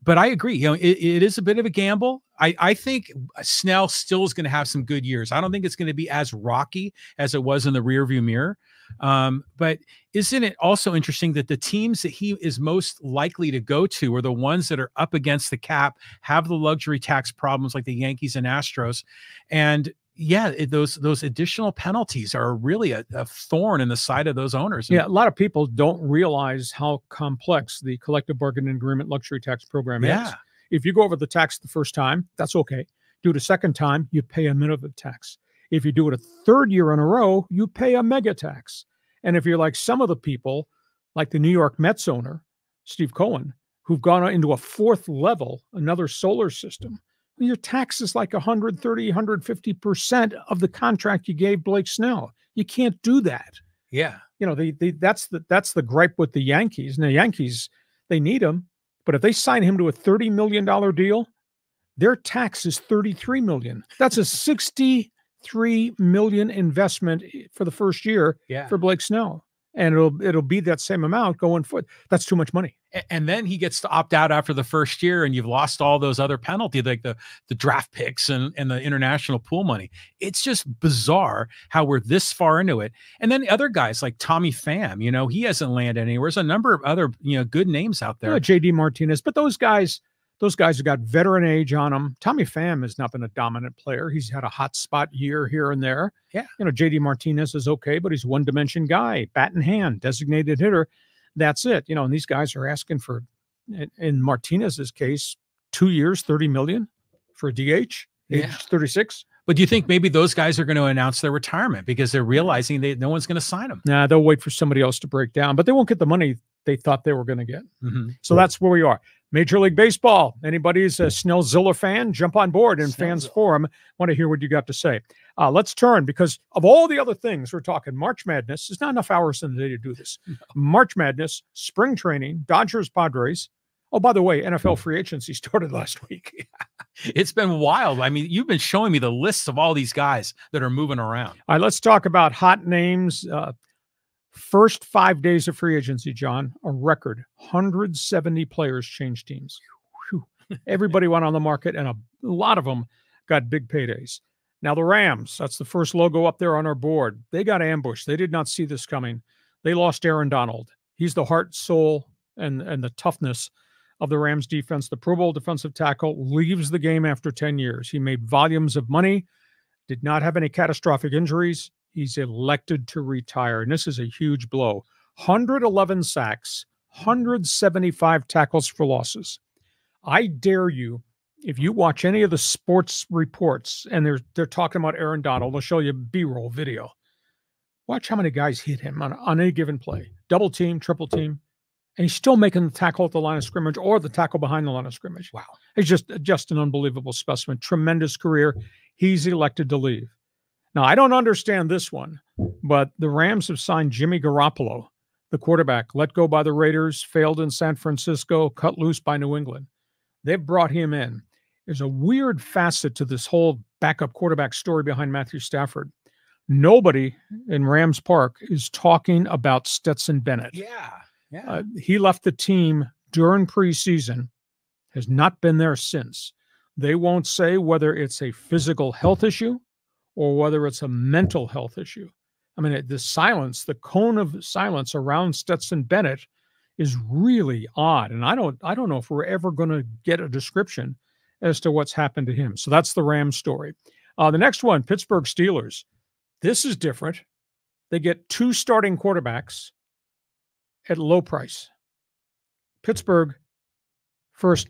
But I agree. It is a bit of a gamble. I think Snell still is going to have some good years. I don't think it's going to be as rocky as it was in the rearview mirror. But isn't it also interesting that the teams that he is most likely to go to are the ones that are up against the cap, have the luxury tax problems like the Yankees and Astros, and yeah, those additional penalties are really a thorn in the side of those owners. Yeah, a lot of people don't realize how complex the collective bargaining agreement luxury tax program is. If you go over the tax the first time, that's okay. Do it a second time, you pay a minimum tax. If you do it a third year in a row, you pay a mega tax. And if you're like some of the people, like the New York Mets owner, Steve Cohen, who've gone into a fourth level, another solar system, your tax is like 130, 150% of the contract you gave Blake Snell. You can't do that. Yeah. That's the gripe with the Yankees. And the Yankees, they need him, but if they sign him to a $30 million deal, their tax is $33 million. That's a $63 million investment for the first year for Blake Snell. And it'll be that same amount going forward. That's too much money. And then he gets to opt out after the first year, and you've lost all those other penalties, like the draft picks and the international pool money. It's just bizarre how we're this far into it. And then the other guys like Tommy Pham, he hasn't landed anywhere. There's a number of other good names out there. JD Martinez, but those guys have got veteran age on them. Tommy Pham has not been a dominant player. He's had a hot spot year here and there. Yeah. JD Martinez is okay, but he's one dimension guy, bat in hand, designated hitter. That's it. And these guys are asking for, in Martinez's case, 2 years, $30 million for a DH, age 36. But do you think maybe those guys are going to announce their retirement because they're realizing no one's going to sign them? Nah, they'll wait for somebody else to break down, but they won't get the money they thought they were going to get. So that's where we are. Major League Baseball. Anybody's a Snellzilla fan, jump on board in Fans Forum. Want to hear what you got to say. Let's turn, because of all the other things we're talking, March Madness. There's not enough hours in the day to do this. No. March Madness, spring training, Dodgers, Padres. Oh, by the way, NFL free agency started last week. It's been wild. I mean, you've been showing me the lists of all these guys that are moving around. All right, let's talk about hot names. First 5 days of free agency, John, a record 170 players changed teams. Whew. Everybody went on the market, and a lot of them got big paydays. Now the Rams, that's the first logo up there on our board. They got ambushed. They did not see this coming. They lost Aaron Donald. He's the heart, soul, and the toughness of the Rams defense. The Pro Bowl defensive tackle leaves the game after 10 years. He made volumes of money, did not have any catastrophic injuries. He's elected to retire, and this is a huge blow. 111 sacks, 175 tackles for losses. I dare you, if you watch any of the sports reports, and they're talking about Aaron Donald, they'll show you B-roll video. Watch how many guys hit him on any given play. Double team, triple team, and he's still making the tackle at the line of scrimmage or the tackle behind the line of scrimmage. Wow. He's just an unbelievable specimen. Tremendous career. He's elected to leave. Now, I don't understand this one, but the Rams have signed Jimmy Garoppolo, the quarterback, let go by the Raiders, failed in San Francisco, cut loose by New England. They've brought him in. There's a weird facet to this whole backup quarterback story behind Matthew Stafford. Nobody in Rams Park is talking about Stetson Bennett. Yeah. He left the team during preseason, has not been there since. They won't say whether it's a physical health issue or whether it's a mental health issue. I mean, the cone of silence around Stetson Bennett is really odd. And I don't know if we're ever going to get a description as to what's happened to him. So that's the Rams story. The next one, Pittsburgh Steelers. This is different. They get 2 starting quarterbacks at low price. Pittsburgh first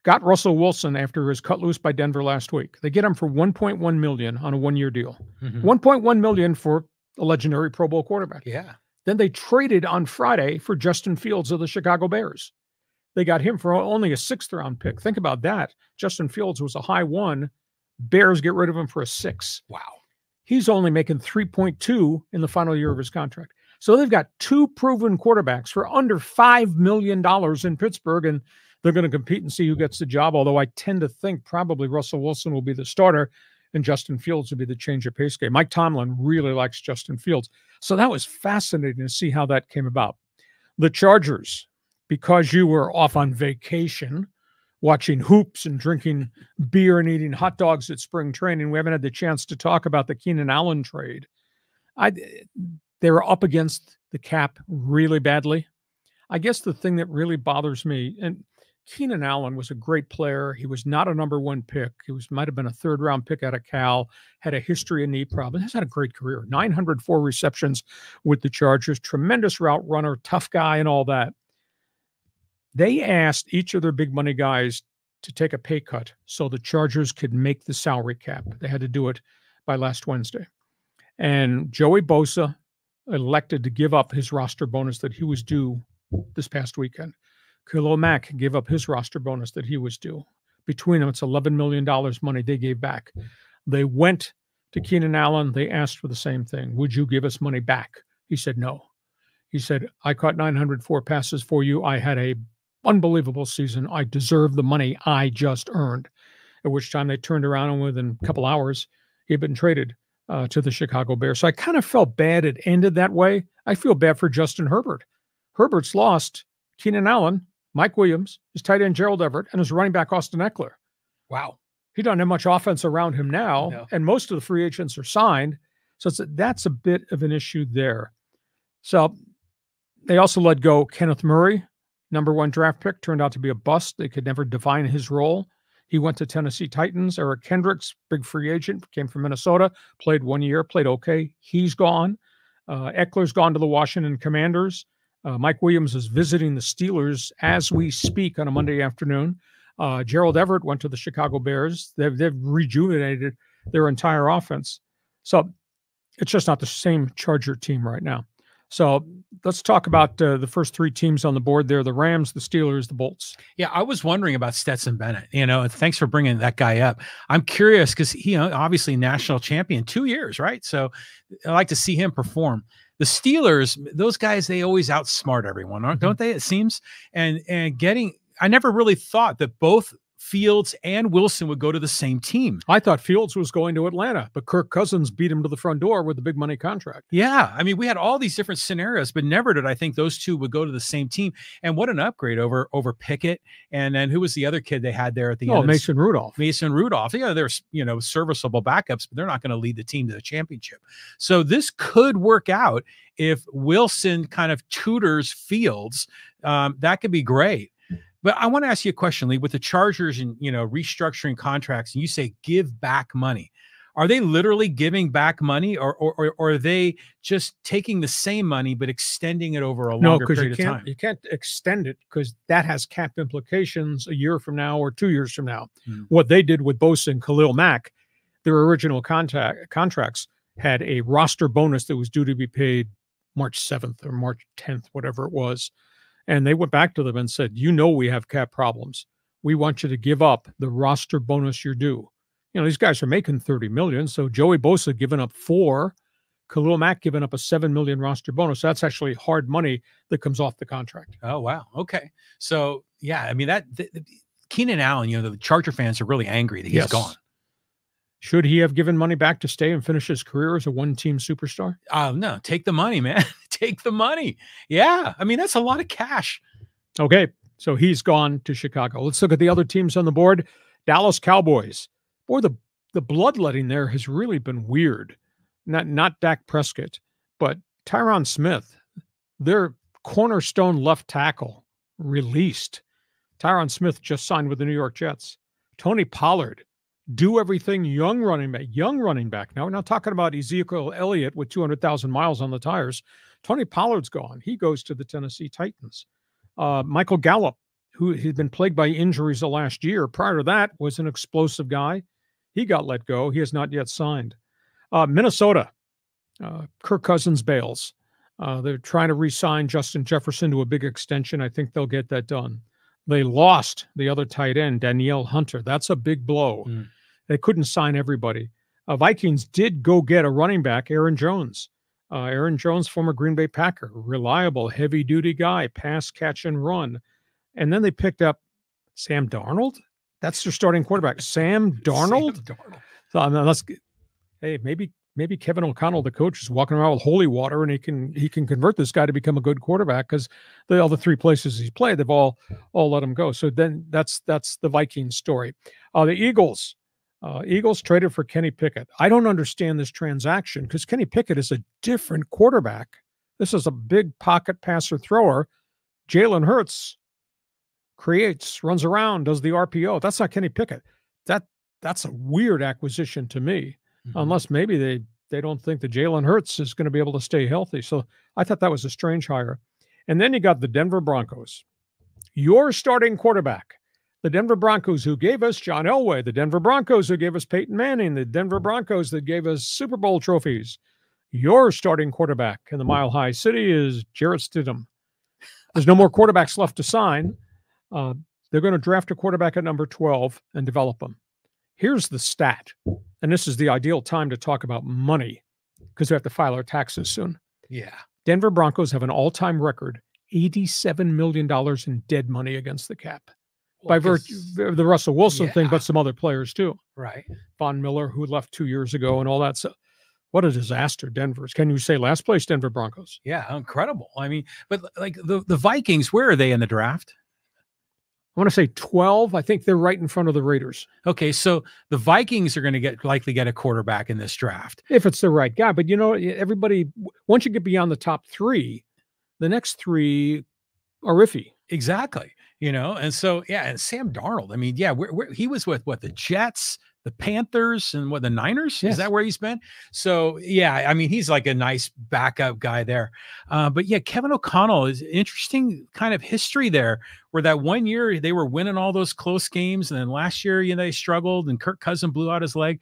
got Russell Wilson after he was cut loose by Denver last week. They get him for $1.1 million on a 1-year deal. $1.1 million for a legendary Pro Bowl quarterback. Yeah. Then they traded on Friday for Justin Fields of the Chicago Bears. They got him for only a 6th-round pick. Think about that. Justin Fields was a high 1. Bears get rid of him for a 6. Wow. He's only making 3.2 in the final year of his contract. So they've got 2 proven quarterbacks for under $5 million in Pittsburgh, and they're going to compete and see who gets the job, although I tend to think probably Russell Wilson will be the starter and Justin Fields will be the change of pace game. Mike Tomlin really likes Justin Fields. So that was fascinating to see how that came about. The Chargers, because you were off on vacation, watching hoops and drinking beer and eating hot dogs at spring training. We haven't had the chance to talk about the Keenan Allen trade. They were up against the cap really badly. I guess the thing that really bothers me, and Keenan Allen was a great player. He was not a number one pick. He might have been a third-round pick out of Cal, had a history of knee problems. He's had a great career, 904 receptions with the Chargers, tremendous route runner, tough guy, and all that. They asked each of their big money guys to take a pay cut so the Chargers could make the salary cap. They had to do it by last Wednesday. And Joey Bosa elected to give up his roster bonus that he was due this past weekend. Khalil Mack gave up his roster bonus that he was due. Between them, it's $11 million money they gave back. They went to Keenan Allen. They asked for the same thing. Would you give us money back? He said no. He said, I caught 904 passes for you. I had a unbelievable season. I deserve the money I just earned. At which time they turned around and within a couple hours, he had been traded to the Chicago Bears. So I kind of felt bad it ended that way. I feel bad for Justin Herbert. Herbert's lost Keenan Allen, Mike Williams, his tight end Gerald Everett, and his running back Austin Eckler. Wow. He doesn't have much offense around him now, No. and most of the free agents are signed. So that's a bit of an issue there. So they also let go Kenneth Murray, number one draft pick, turned out to be a bust. They could never define his role. He went to Tennessee Titans. Eric Kendricks, big free agent, came from Minnesota, played 1 year, played okay. He's gone. Eckler's gone to the Washington Commanders. Mike Williams is visiting the Steelers as we speak on a Monday afternoon. Gerald Everett went to the Chicago Bears. They've rejuvenated their entire offense. So it's just not the same Charger team right now. So let's talk about the first three teams on the board there, the Rams, the Steelers, the Bolts. Yeah, I was wondering about Stetson Bennett. Thanks for bringing that guy up. I'm curious because he, obviously national champion 2 years, right? So I like to see him perform. The Steelers, those guys, they always outsmart everyone, don't they? It seems. And I never really thought that both Fields and Wilson would go to the same team. I thought Fields was going to Atlanta, but Kirk Cousins beat him to the front door with the big money contract. Yeah. I mean, we had all these different scenarios, but never did I think those two would go to the same team. And what an upgrade over Pickett. And then who was the other kid they had there at the end? Oh, Mason Rudolph. Mason Rudolph. Yeah, they're, serviceable backups, but they're not going to lead the team to the championship. So this could work out if Wilson kind of tutors Fields. That could be great. But I want to ask you a question, Lee, with the Chargers and, restructuring contracts, and you say give back money. Are they literally giving back money or are they just taking the same money but extending it over a longer period of time? You can't extend it because that has cap implications a year from now or 2 years from now. What they did with Bosa and Khalil Mack, their original contracts had a roster bonus that was due to be paid March 7th or March 10th, whatever it was. And they went back to them and said, we have cap problems. We want you to give up the roster bonus you're due. These guys are making $30 million. So Joey Bosa giving up $4 million, Khalil Mack giving up a $7 million roster bonus. That's actually hard money that comes off the contract. Oh, wow. Okay. So, yeah, I mean, Keenan Allen, the Charger fans are really angry that he's gone. Should he have given money back to stay and finish his career as a one-team superstar? No, take the money, man. Take the money. Yeah, I mean, that's a lot of cash. Okay, so he's gone to Chicago. Let's look at the other teams on the board. Dallas Cowboys. Boy, the bloodletting there has really been weird. Not Dak Prescott, but Tyron Smith, their cornerstone left tackle, released. Tyron Smith just signed with the New York Jets. Tony Pollard, do everything young running back. Now, we're not talking about Ezekiel Elliott with 200,000 miles on the tires. Tony Pollard's gone. He goes to the Tennessee Titans. Michael Gallup, who had been plagued by injuries the last year, prior to that was an explosive guy. He got let go. He has not yet signed. Minnesota, Kirk Cousins bails. They're trying to re-sign Justin Jefferson to a big extension. I think they'll get that done. They lost the other tight end, Danielle Hunter. That's a big blow. They couldn't sign everybody. Vikings did go get a running back, Aaron Jones. Aaron Jones, former Green Bay Packer, reliable, heavy-duty guy, pass, catch, and run. And then they picked up Sam Darnold. That's their starting quarterback, Sam Darnold. So maybe maybe Kevin O'Connell, the coach, is walking around with holy water, and he can convert this guy to become a good quarterback, because all the 3 places he's played, they've all let him go. So then that's the Vikings story. The Eagles traded for Kenny Pickett. I don't understand this transaction, because Kenny Pickett is a different quarterback. This is a big pocket passer thrower. Jalen Hurts creates, runs around, does the RPO. That's not Kenny Pickett. That's a weird acquisition to me, unless maybe they don't think that Jalen Hurts is going to be able to stay healthy. So I thought that was a strange hire. And then you got the Denver Broncos. Your starting quarterback, the Denver Broncos, who gave us John Elway, the Denver Broncos who gave us Peyton Manning, the Denver Broncos that gave us Super Bowl trophies. Your starting quarterback in the Mile High City is Jarrett Stidham. There's no more quarterbacks left to sign. They're going to draft a quarterback at number 12 and develop them. Here's the stat, and this is the ideal time to talk about money, because we have to file our taxes soon. Yeah. Denver Broncos have an all-time record, $87 million in dead money against the cap. By virtue of the Russell Wilson thing, but some other players too. Right. Von Miller, who left 2 years ago, and all that. So what a disaster Denver's. Can you say last place Denver Broncos? Yeah, incredible. I mean, but like the Vikings, where are they in the draft? I want to say 12. I think they're right in front of the Raiders. Okay, so the Vikings are going to likely get a quarterback in this draft. If it's the right guy. But, everybody, once you get beyond the top 3, the next 3 are iffy. Exactly. And so, yeah, and Sam Darnold, I mean, yeah, he was with the Jets, the Panthers, and the Niners? Yes. Is that where he's been? So, yeah, I mean, he's like a nice backup guy there. But yeah, Kevin O'Connell is interesting kind of history there, where that one year they were winning all those close games, and then last year, they struggled, and Kirk Cousins blew out his leg.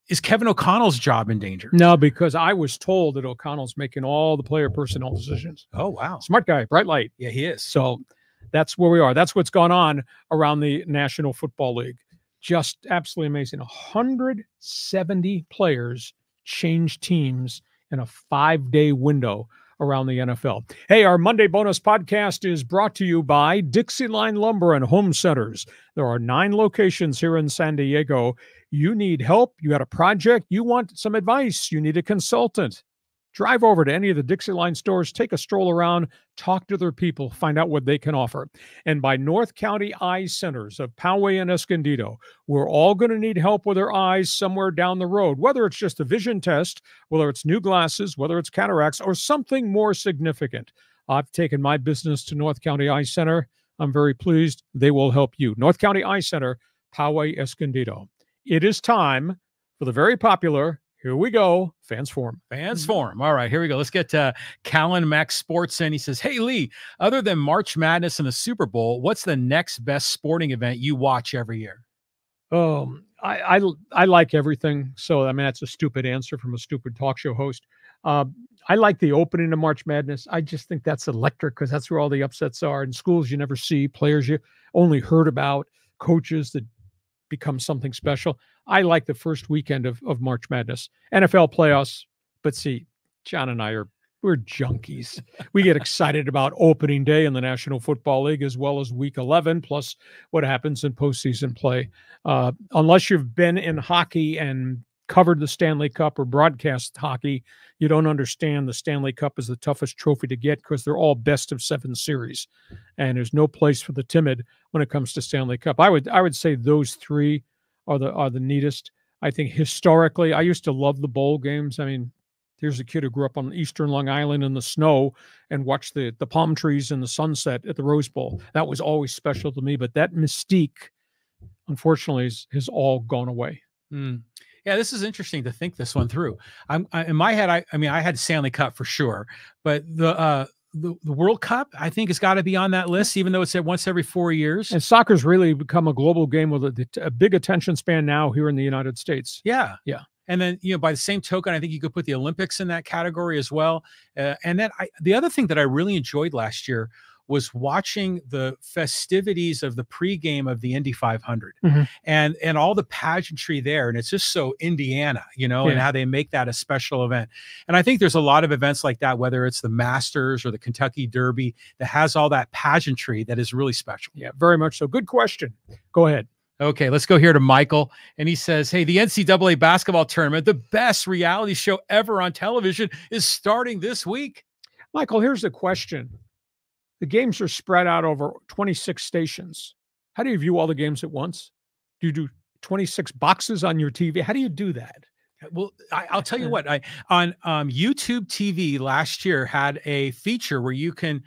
Is Kevin O'Connell's job in danger? No, because I was told that O'Connell's making all the player personnel decisions. Oh, wow. Smart guy, bright light. Yeah, he is. So that's where we are. That's what's gone on around the National Football League. Just absolutely amazing. 170 players changed teams in a 5-day window around the NFL. Hey, our Monday bonus podcast is brought to you by DIXIELINE Lumber and Home Centers. There are 9 locations here in San Diego. You need help, you got a project, you want some advice, you need a consultant. Drive over to any of the DIXIELINE stores, take a stroll around, talk to their people, find out what they can offer. And by North County Eye Centers of Poway and Escondido, we're all going to need help with our eyes somewhere down the road, whether it's just a vision test, whether it's new glasses, whether it's cataracts, or something more significant. I've taken my business to North County Eye Center. I'm very pleased. They will help you. North County Eye Center, Poway, Escondido. It is time for the very popular, here we go, Fans Forum. Fans Forum. All right, here we go. Let's get Callan Max Sports in. He says, hey, Lee, other than March Madness and the Super Bowl, what's the next best sporting event you watch every year? I like everything. So, I mean, that's a stupid answer from a stupid talk show host. I like the opening of March Madness. I just think that's electric, because that's where all the upsets are. In schools you never see, players you only heard about, coaches that become something special. I like the first weekend of March Madness. NFL playoffs, but see, John and I we're junkies. We get excited about opening day in the National Football League, as well as week 11, plus what happens in postseason play. Unless you've been in hockey and covered the Stanley Cup or broadcast hockey, you don't understand the Stanley Cup is the toughest trophy to get, because they're all best of 7 series, and there's no place for the timid when it comes to Stanley Cup. I would say those 3 are the neatest. I think historically, I used to love the bowl games. I mean, here's a kid who grew up on eastern Long Island in the snow and watched the palm trees and the sunset at the Rose Bowl. That was always special to me, but that mystique, unfortunately, has all gone away. Yeah, this is interesting to think this one through. In my head, I had Stanley Cup for sure, but the World Cup, I think, has got to be on that list, even though it's at once every 4 years. And soccer's really become a global game with a big attention span now here in the United States. Yeah. And then, by the same token, I think you could put the Olympics in that category as well. And then the other thing that I really enjoyed last year was watching the festivities of the pregame of the Indy 500 and all the pageantry there. And it's just so Indiana, and how they make that a special event. And I think there's a lot of events like that, whether it's the Masters or the Kentucky Derby, that has all that pageantry that is really special. Yeah, very much so. Good question. Go ahead. Okay, let's go here to Michael. And he says, hey, the NCAA basketball tournament, the best reality show ever on television, is starting this week. Michael, here's the question. The games are spread out over 26 stations. How do you view all the games at once? Do you do 26 boxes on your TV? How do you do that? Well, I'll tell you what, on YouTube TV last year had a feature where you can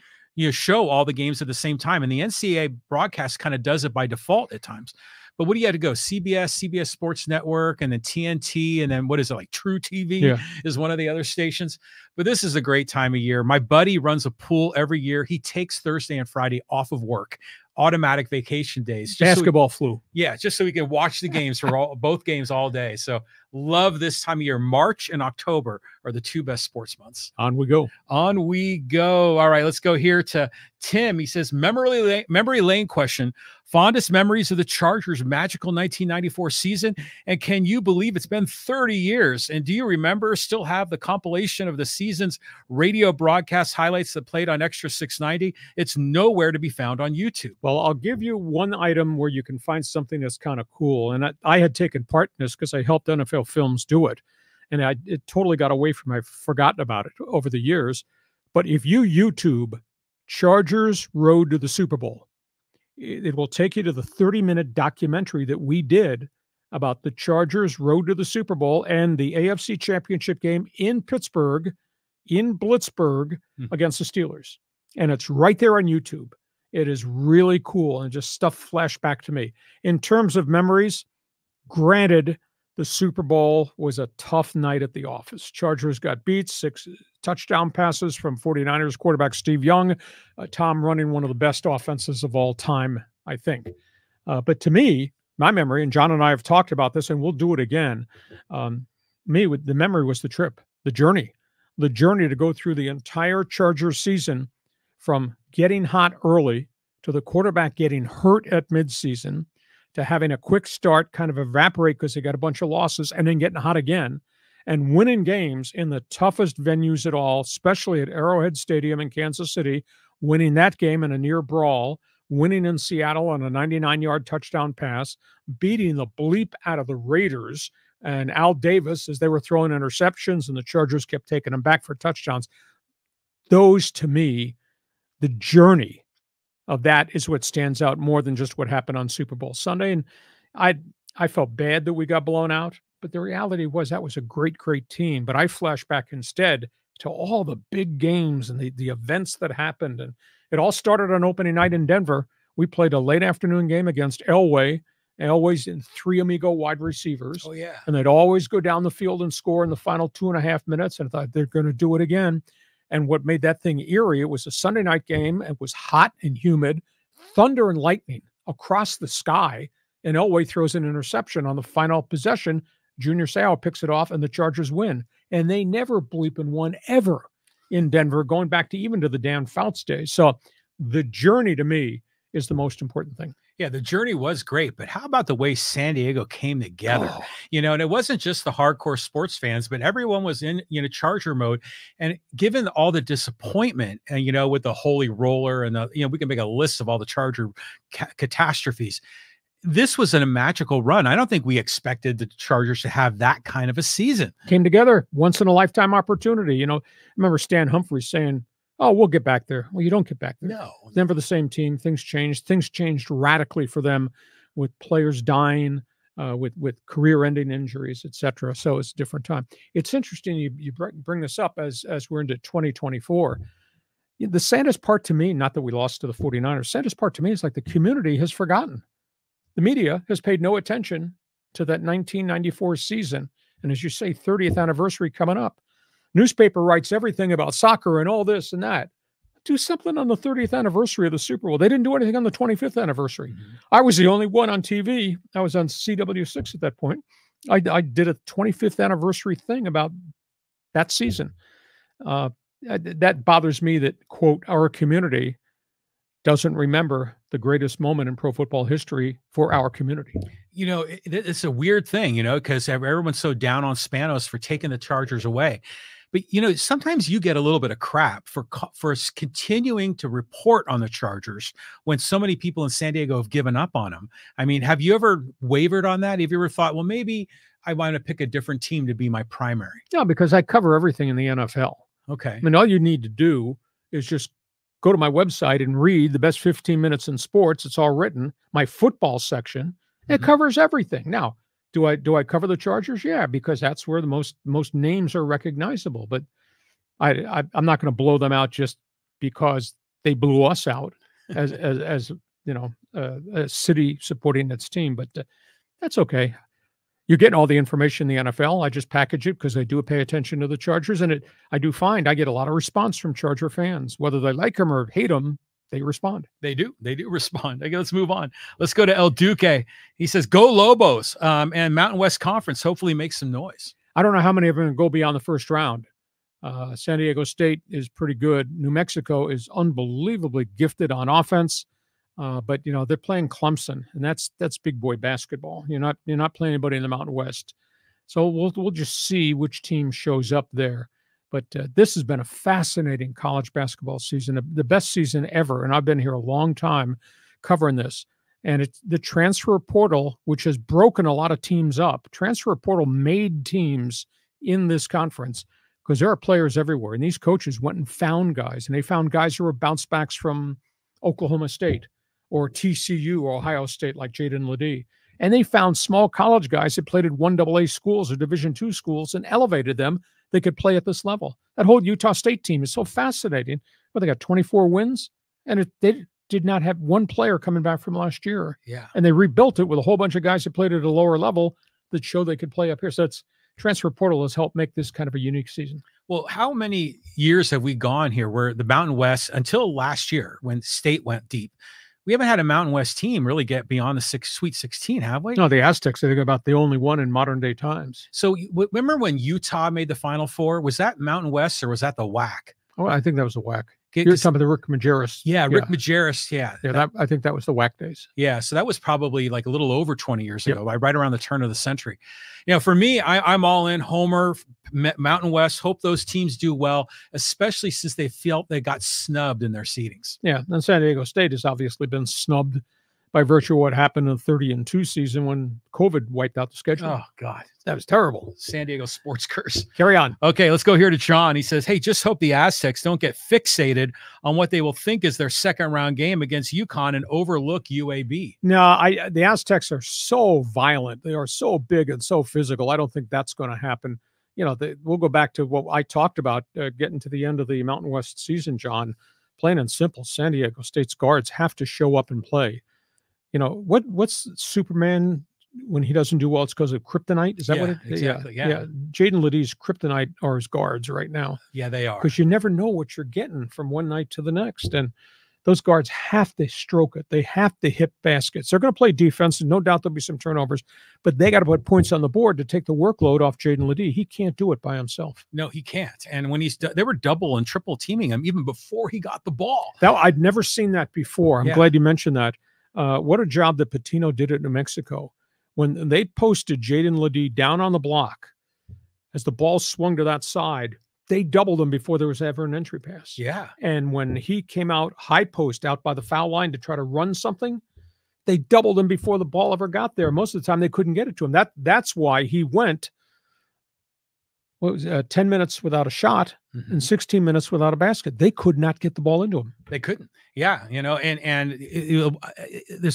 show all the games at the same time. And the NCAA broadcast kind of does it by default at times. But what do you have to go? CBS Sports Network, and then TNT, and then what is it, like True TV is one of the other stations. But this is a great time of year. My buddy runs a pool every year. He takes Thursday and Friday off of work, automatic vacation days. Basketball flu. Yeah, just so we can watch the games for both games all day. So love this time of year. March and October are the two best sports months. On we go. On we go. All right, let's go here to Tim. He says, memory lane question. Fondest memories of the Chargers' magical 1994 season. And can you believe it's been 30 years? And do you still have the compilation of the season's radio broadcast highlights that played on Extra 690? It's nowhere to be found on YouTube. Well, I'll give you one item where you can find something that's kind of cool. And I had taken part in this because I helped NFL Films do it. And it totally got away from me. I've forgotten about it over the years. But if you YouTube Chargers Road to the Super Bowl, it will take you to the 30-minute documentary that we did about the Chargers' road to the Super Bowl and the AFC Championship game in Pittsburgh, in Blitzburg, against the Steelers. And it's right there on YouTube. It is really cool, and just stuff flashed back to me. In terms of memories, granted, the Super Bowl was a tough night at the office. Chargers got beat, 6 touchdown passes from 49ers quarterback Steve Young, Tom running one of the best offenses of all time, I think. But to me, my memory, and John and I have talked about this, and we'll do it again, the memory was the trip, the journey to go through the entire Chargers season, from getting hot early to the quarterback getting hurt at midseason, to having a quick start kind of evaporate because they got a bunch of losses, and then getting hot again and winning games in the toughest venues at all, especially at Arrowhead Stadium in Kansas City, winning that game in a near brawl, winning in Seattle on a 99-yard touchdown pass, beating the bleep out of the Raiders and Al Davis as they were throwing interceptions and the Chargers kept taking them back for touchdowns. Those, to me, the journey of that is what stands out more than just what happened on Super Bowl Sunday. And I felt bad that we got blown out, but the reality was that was a great, great team. But I flash back instead to all the big games and the events that happened. And it all started on opening night in Denver. We played a late afternoon game against Elway. Elway's in 3 amigo wide receivers. Oh, yeah. And they'd always go down the field and score in the final 2.5 minutes. And I thought they're going to do it again. And what made that thing eerie, it was a Sunday night game. It was hot and humid, thunder and lightning across the sky. And Elway throws an interception on the final possession. Junior Seau picks it off, and the Chargers win. And they never bleeping won ever in Denver, going back to even to the Dan Fouts days. So the journey to me is the most important thing. Yeah, the journey was great, but how about the way San Diego came together? Oh. And it wasn't just the hardcore sports fans, but everyone was in, Charger mode. And given all the disappointment, and, with the Holy Roller and we can make a list of all the Charger catastrophes. This was a magical run. I don't think we expected the Chargers to have that kind of a season. Came together, once in a lifetime opportunity. I remember Stan Humphries saying, "Oh, we'll get back there." Well, you don't get back there. No. Never the same team. Things changed. Things changed radically for them, with players dying, with career-ending injuries, etc. So it's a different time. It's interesting you bring this up as we're into 2024. The saddest part to me, not that we lost to the 49ers, saddest part to me is like the community has forgotten. The media has paid no attention to that 1994 season. And as you say, 30th anniversary coming up. Newspaper writes everything about soccer and all this and that. Do something on the 30th anniversary of the Super Bowl. They didn't do anything on the 25th anniversary. Mm-hmm. I was the only one on TV. I was on CW6 at that point. I did a 25th anniversary thing about that season. That bothers me that, quote, our community doesn't remember the greatest moment in pro football history for our community. It's a weird thing, because everyone's so down on Spanos for taking the Chargers away. But, sometimes you get a little bit of crap for continuing to report on the Chargers when so many people in San Diego have given up on them. I mean, have you ever wavered on that? Have you ever thought, well, maybe I want to pick a different team to be my primary? No, because I cover everything in the NFL. Okay. I mean, all you need to do is just go to my website and read the best 15 minutes in sports. It's all written. My football section, it covers everything. Now, do I cover the Chargers? Yeah, because that's where the most names are recognizable. But I'm not going to blow them out just because they blew us out as a city supporting its team. But that's okay. You're getting all the information in the NFL. I just package it because I do pay attention to the Chargers, and I do find I get a lot of response from Charger fans, whether they like them or hate them. They respond. They do respond. Okay, let's move on. Let's go to El Duque. He says, go Lobos, and Mountain West Conference hopefully make some noise. I don't know how many of them go beyond the first round. San Diego State is pretty good. New Mexico is unbelievably gifted on offense, but they're playing Clemson, and that's big boy basketball. You're not playing anybody in the Mountain West, so we'll just see which team shows up there. But this has been a fascinating college basketball season, the best season ever. And I've been here a long time covering this. And it's the transfer portal, which has broken a lot of teams up. Transfer portal made teams in this conference because there are players everywhere. And these coaches went and found guys. And they found guys who were bounce backs from Oklahoma State or TCU or Ohio State, like Jaden Ledee. And they found small college guys that played at 1AA schools or Division II schools and elevated them. They could play at this level. That whole Utah State team is so fascinating. Well, they got 24 wins, and they did not have one player coming back from last year. Yeah. And they rebuilt it with a whole bunch of guys that played at a lower level that showed they could play up here. So that's transfer portal has helped make this kind of a unique season. Well, how many years have we gone here where the Mountain West, until last year when State went deep, we haven't had a Mountain West team really get beyond the Sweet 16, have we? No, the Aztecs, I think, about the only one in modern day times. So remember when Utah made the Final Four? Was that Mountain West or was that the WAC? Oh, I think that was the WAC. You're talking about the Rick Majerus. Yeah, Rick Majerus. Yeah. I think that was the WAC days. Yeah. So that was probably like a little over 20 years ago, right around the turn of the century. For me, I'm all in. Homer, Mountain West, hope those teams do well, especially since they felt they got snubbed in their seedings. Yeah. And San Diego State has obviously been snubbed by virtue of what happened in the 30-2 season when COVID wiped out the schedule. Oh, God. That was terrible. San Diego sports curse. Carry on. Okay, let's go here to John. He says, hey, just hope the Aztecs don't get fixated on what they will think is their second-round game against UConn and overlook UAB. No, the Aztecs are so violent. They are so big and so physical. I don't think that's going to happen. We'll go back to what I talked about getting to the end of the Mountain West season, John. Plain and simple, San Diego State's guards have to show up and play. What's Superman when he doesn't do well? It's because of kryptonite. Is that what it is? Exactly. Yeah. Jaden Ledee's kryptonite are his guards right now. Yeah, they are. Because you never know what you're getting from one night to the next. And those guards have to stroke it. They have to hit baskets. They're going to play defense, and no doubt there'll be some turnovers, but they got to put points on the board to take the workload off Jaden Ledee. He can't do it by himself. No, he can't. And when they were double and triple teaming him even before he got the ball. I'd never seen that before. I'm glad you mentioned that. What a job that Patino did at New Mexico. When they posted Jaden Ledee down on the block, as the ball swung to that side, they doubled him before there was ever an entry pass. Yeah. And when he came out high post out by the foul line to try to run something, they doubled him before the ball ever got there. Most of the time they couldn't get it to him. That's why he went 10 minutes without a shot and 16 minutes without a basket. They could not get the ball into him. They couldn't. Yeah. There's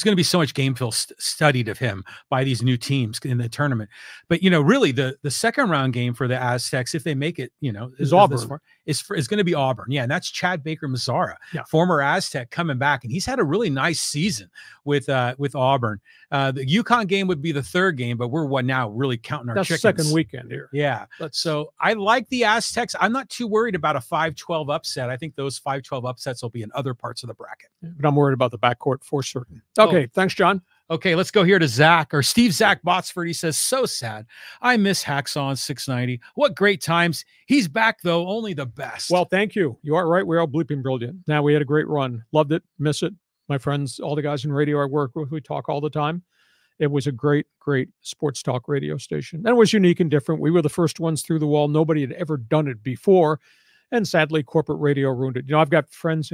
going to be so much game film studied of him by these new teams in the tournament. But, really the second round game for the Aztecs, if they make it, is Auburn. Is going to be Auburn. Yeah. And that's Chad Baker-Mazara, former Aztec, coming back. And he's had a really nice season with Auburn. The UConn game would be the third game, but we're now really counting our chickens. Second weekend here. Yeah. So I like the Aztecs. I'm not too worried about a 5-12 upset. I think those 5-12 upsets will be in other parts of the bracket. But I'm worried about the backcourt for certain. Okay. Thanks, John. Okay, let's go here to Steve Zach Botsford. He says, so sad. I miss Hacksaw on 690. What great times. He's back, though. Only the best. Well, thank you. You are right. We're all bleeping brilliant. Now, we had a great run. Loved it. Miss it. My friends, all the guys in radio I work with, we talk all the time. it was a great, great sports talk radio station. And it was unique and different. We were the first ones through the wall. Nobody had ever done it before. And sadly, corporate radio ruined it. I've got friends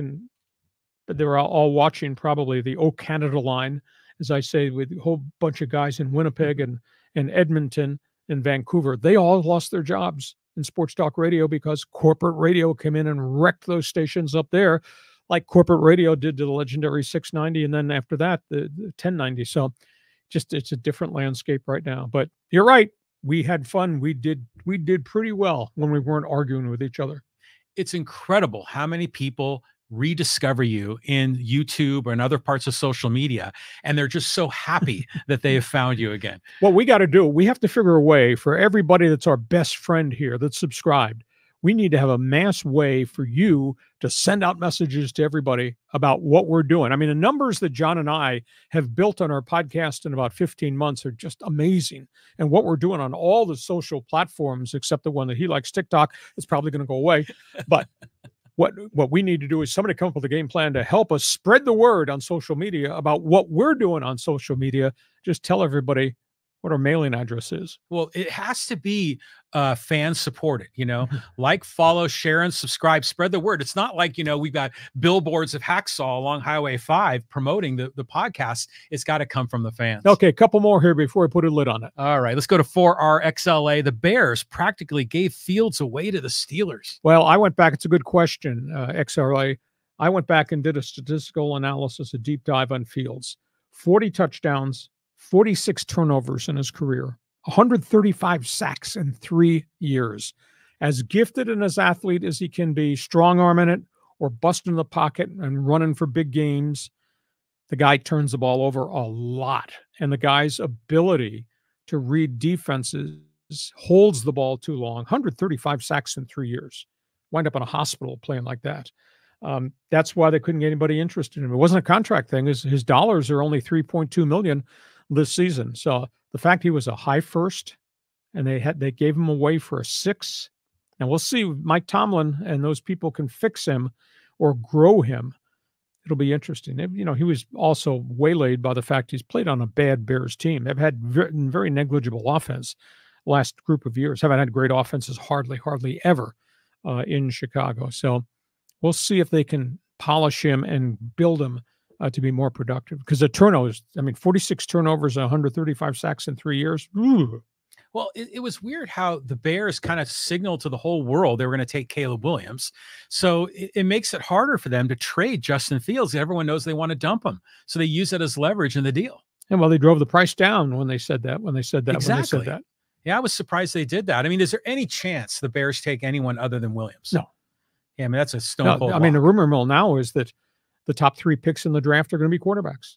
they were all watching probably the "Oh Canada" line, as I say, with a whole bunch of guys in Winnipeg and Edmonton and Vancouver. They all lost their jobs in sports talk radio because corporate radio came in and wrecked those stations up there, like corporate radio did to the legendary 690, and then after that, the 1090. So it's a different landscape right now. But you're right. We had fun. We did pretty well when we weren't arguing with each other. It's incredible how many people rediscover you in YouTube or in other parts of social media, and they're just so happy that they have found you again. What we got to do, we have to figure a way for everybody that's our best friend here that's subscribed. We need to have a mass way for you to send out messages to everybody about what we're doing. I mean, the numbers that John and I have built on our podcast in about 15 months are just amazing. And what we're doing on all the social platforms, except the one that he likes, TikTok, is probably going to go away. But what we need to do is somebody come up with a game plan to help us spread the word on social media about what we're doing on social media. Just tell everybody what our mailing address is. Well, it has to be fan supported, like, follow, share, and subscribe, spread the word. It's not like, we've got billboards of Hacksaw along Highway 5 promoting the podcast. It's got to come from the fans. Okay, a couple more here before we put a lid on it. All right, let's go to 4RXLA. The Bears practically gave Fields away to the Steelers. Well, I went back. It's a good question, XRA. I went back and did a statistical analysis, a deep dive on Fields. 40 touchdowns, 46 turnovers in his career, 135 sacks in 3 years. As gifted and as athlete as he can be, strong arm in it or busting the pocket and running for big games, the guy turns the ball over a lot. And the guy's ability to read defenses holds the ball too long. 135 sacks in 3 years. Wind up in a hospital playing like that. That's why they couldn't get anybody interested in him. It wasn't a contract thing. His dollars are only $3.2 million this season. So the fact he was a high first and they gave him away for a 6, and we'll see Mike Tomlin and those people can fix him or grow him. It'll be interesting. He was also waylaid by the fact he's played on a bad Bears team. They've had very negligible offense last group of years. Haven't had great offenses hardly ever in Chicago. So we'll see if they can polish him and build him to be more productive, because the turnovers, 46 turnovers, 135 sacks in 3 years. Ooh. Well, it was weird how the Bears kind of signaled to the whole world they were going to take Caleb Williams. So it makes it harder for them to trade Justin Fields. Everyone knows they want to dump him. So they use it as leverage in the deal. And well, they drove the price down when they said that, Exactly. Yeah, I was surprised they did that. Is there any chance the Bears take anyone other than Williams? No. Yeah, that's a stone cold. The rumor mill now is that the top 3 picks in the draft are going to be quarterbacks.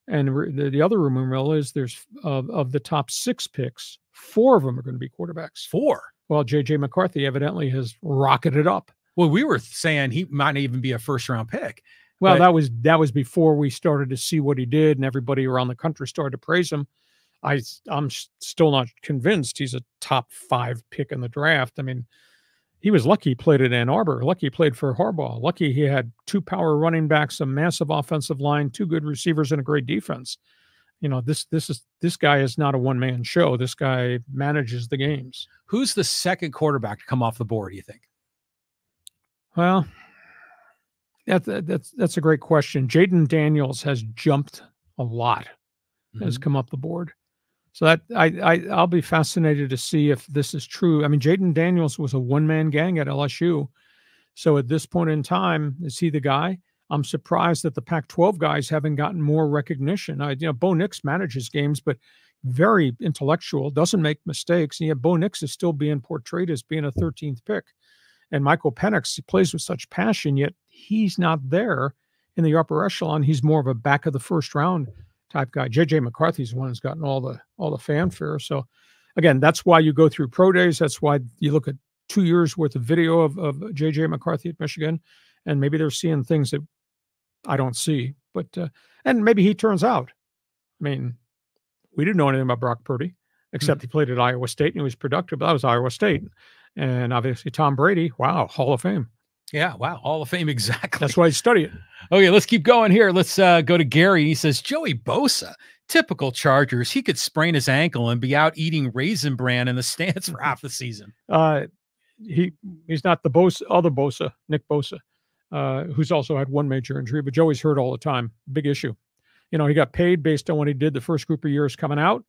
And the other rumor mill is there's of the top 6 picks, 4 of them are going to be quarterbacks. 4? Well, J.J. McCarthy evidently has rocketed up. Well, we were saying he might even be a first-round pick. Well, that was before we started to see what he did, and everybody around the country started to praise him. I'm still not convinced he's a top 5 pick in the draft. He was lucky he played at Ann Arbor, lucky he played for Harbaugh, lucky he had 2 power running backs, a massive offensive line, 2 good receivers, and a great defense. This guy is not a one-man show. This guy manages the games. Who's the second quarterback to come off the board, do you think? Well, that's a great question. Jaden Daniels has jumped a lot, has come up the board. So that I'll be fascinated to see if this is true. Jaden Daniels was a one-man gang at LSU. So at this point in time, is he the guy? I'm surprised that the Pac-12 guys haven't gotten more recognition. Bo Nix manages games, but very intellectual, doesn't make mistakes. And yet Bo Nix is still being portrayed as being a 13th pick. And Michael Penix, he plays with such passion, yet he's not there in the upper echelon. He's more of a back of the first round type guy. J.J. McCarthy's the one who's gotten all the fanfare. So again, that's why you go through pro days. That's why you look at 2 years worth of video of J.J. McCarthy at Michigan, and maybe they're seeing things that I don't see. But and maybe he turns out. We didn't know anything about Brock Purdy, except he played at Iowa State and he was productive. But that was Iowa State. And obviously Tom Brady, wow, Hall of Fame. Yeah, wow, Hall of Fame, exactly. That's why I study it. Okay, let's keep going here. Let's go to Gary. He says, Joey Bosa typical Chargers. He could sprain his ankle and be out eating Raisin Bran in the stands for half the season. He's not the other Bosa, Nick Bosa, who's also had one major injury, but Joey's hurt all the time. Big issue. He got paid based on what he did the first group of years coming out.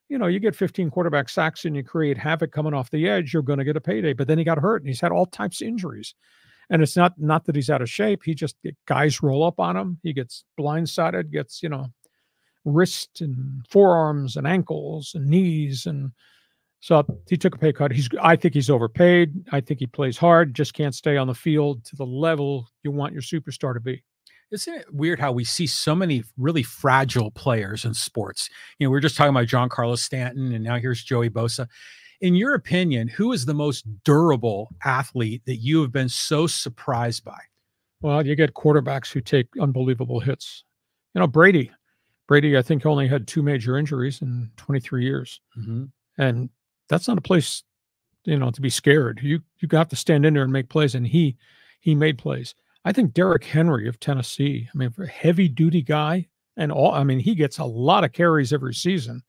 You get 15 quarterback sacks and you create havoc coming off the edge, you're going to get a payday. But then he got hurt and he's had all types of injuries. And it's not that he's out of shape. He just, guys roll up on him. He gets blindsided, gets, wrist and forearms and ankles and knees. And so he took a pay cut. I think he's overpaid. I think he plays hard, just can't stay on the field to the level you want your superstar to be. Isn't it weird how we see so many really fragile players in sports? We're just talking about Giancarlo Stanton, and now here's Joey Bosa. In your opinion, who is the most durable athlete that you have been so surprised by? Well, you get quarterbacks who take unbelievable hits. Brady, I think, only had 2 major injuries in 23 years. Mm-hmm. And that's not a place, to be scared. You have to stand in there and make plays, and he made plays. I think Derrick Henry of Tennessee, for a heavy-duty guy, he gets a lot of carries every season.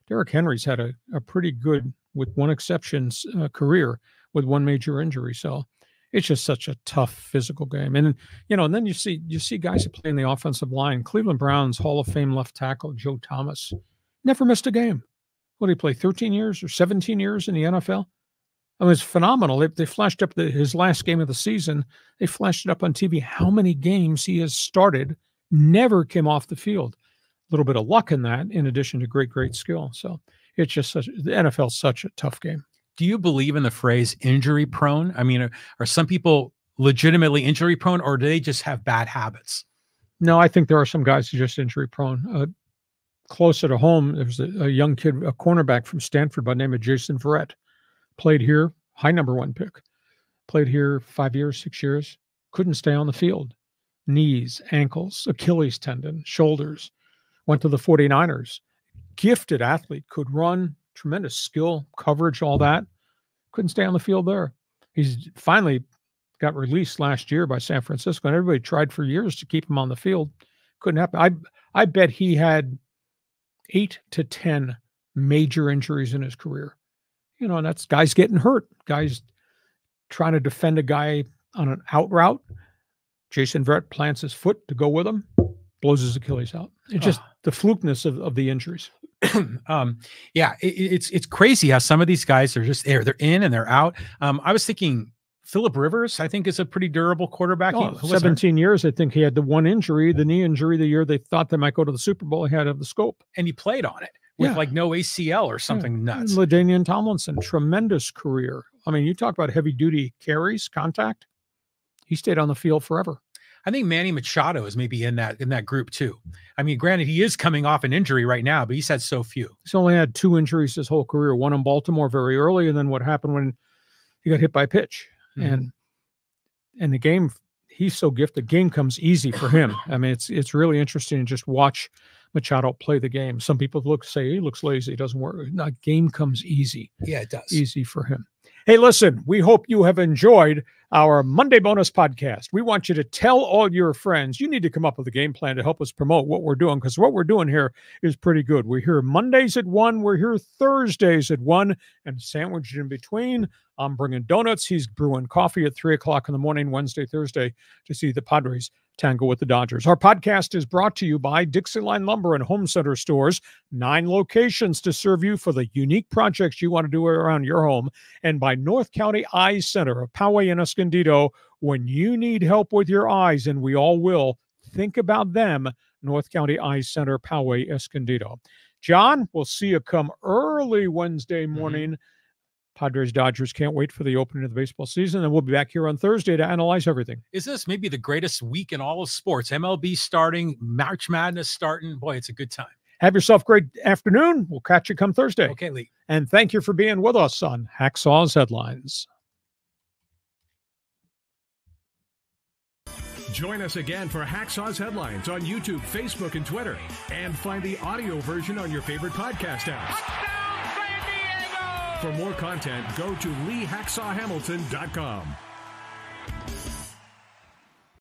Derrick Henry's had a pretty good, with one exception, career with 1 major injury. So it's just such a tough physical game. And, and then you see guys who play in the offensive line. Cleveland Browns Hall of Fame left tackle Joe Thomas never missed a game. What did he play, 13 years or 17 years in the NFL? It's phenomenal. They flashed up his last game of the season. They flashed it up on TV. How many games he has started, never came off the field. A little bit of luck in that, in addition to great skill. So it's just the NFL is such a tough game. Do you believe in the phrase injury prone? Are some people legitimately injury prone, or do they just have bad habits? No, I think there are some guys who are just injury prone. Closer to home, there was a young kid, a cornerback from Stanford by the name of Jason Verrett. Played here, high #1 pick. Played here 5 years, 6 years. Couldn't stay on the field. Knees, ankles, Achilles tendon, shoulders. Went to the 49ers. Gifted athlete, could run, tremendous skill, coverage, all that. Couldn't stay on the field there. He's finally got released last year by San Francisco, and everybody tried for years to keep him on the field. Couldn't happen. I bet he had 8 to 10 major injuries in his career. And that's guys getting hurt, guys trying to defend a guy on an out route. Jason Verrett plants his foot to go with him, blows his Achilles out. It's just the flukeness of the injuries. It's crazy how some of these guys are just there. They're in and they're out. I was thinking Phillip Rivers, I think, is a pretty durable quarterback. 17 years. I think he had the one injury, the knee injury, the year they thought they might go to the Super Bowl. He had the scope. And he played on it. With no ACL or something nuts. LaDainian Tomlinson, tremendous career. You talk about heavy duty carries, contact. He stayed on the field forever. I think Manny Machado is maybe in that group too. Granted, he is coming off an injury right now, but he's had so few. He's only had 2 injuries his whole career. One in Baltimore very early, and then what happened when he got hit by a pitch. Mm-hmm. And the game, he's so gifted. The game comes easy for him. It's really interesting to just watch Machado play the game. Some people say he looks lazy. It doesn't work. No, game comes easy. Yeah, it does. Easy for him. Hey, listen, we hope you have enjoyed our Monday bonus podcast. We want you to tell all your friends. You need to come up with a game plan to help us promote what we're doing, because what we're doing here is pretty good. We're here Mondays at 1. We're here Thursdays at 1, and sandwiched in between, I'm bringing donuts. He's brewing coffee at 3 o'clock in the morning, Wednesday, Thursday, to see the Padres tango with the Dodgers. Our podcast is brought to you by DIXIELINE Lumber and Home Center Stores, 9 locations to serve you for the unique projects you want to do around your home, and by North County Eye Center of Poway and Escondido. When you need help with your eyes, and we all will, think about them. North County Eye Center, Poway, Escondido. John, we'll see you come early Wednesday morning. Mm-hmm. Padres-Dodgers can't wait for the opening of the baseball season, and we'll be back here on Thursday to analyze everything. Is this maybe the greatest week in all of sports? MLB starting, March Madness starting. Boy, it's a good time. Have yourself a great afternoon. We'll catch you come Thursday. Okay, Lee. And thank you for being with us on Hacksaw's Headlines. Join us again for Hacksaw's Headlines on YouTube, Facebook, and Twitter. And find the audio version on your favorite podcast apps. For more content, go to LeeHacksawHamilton.com.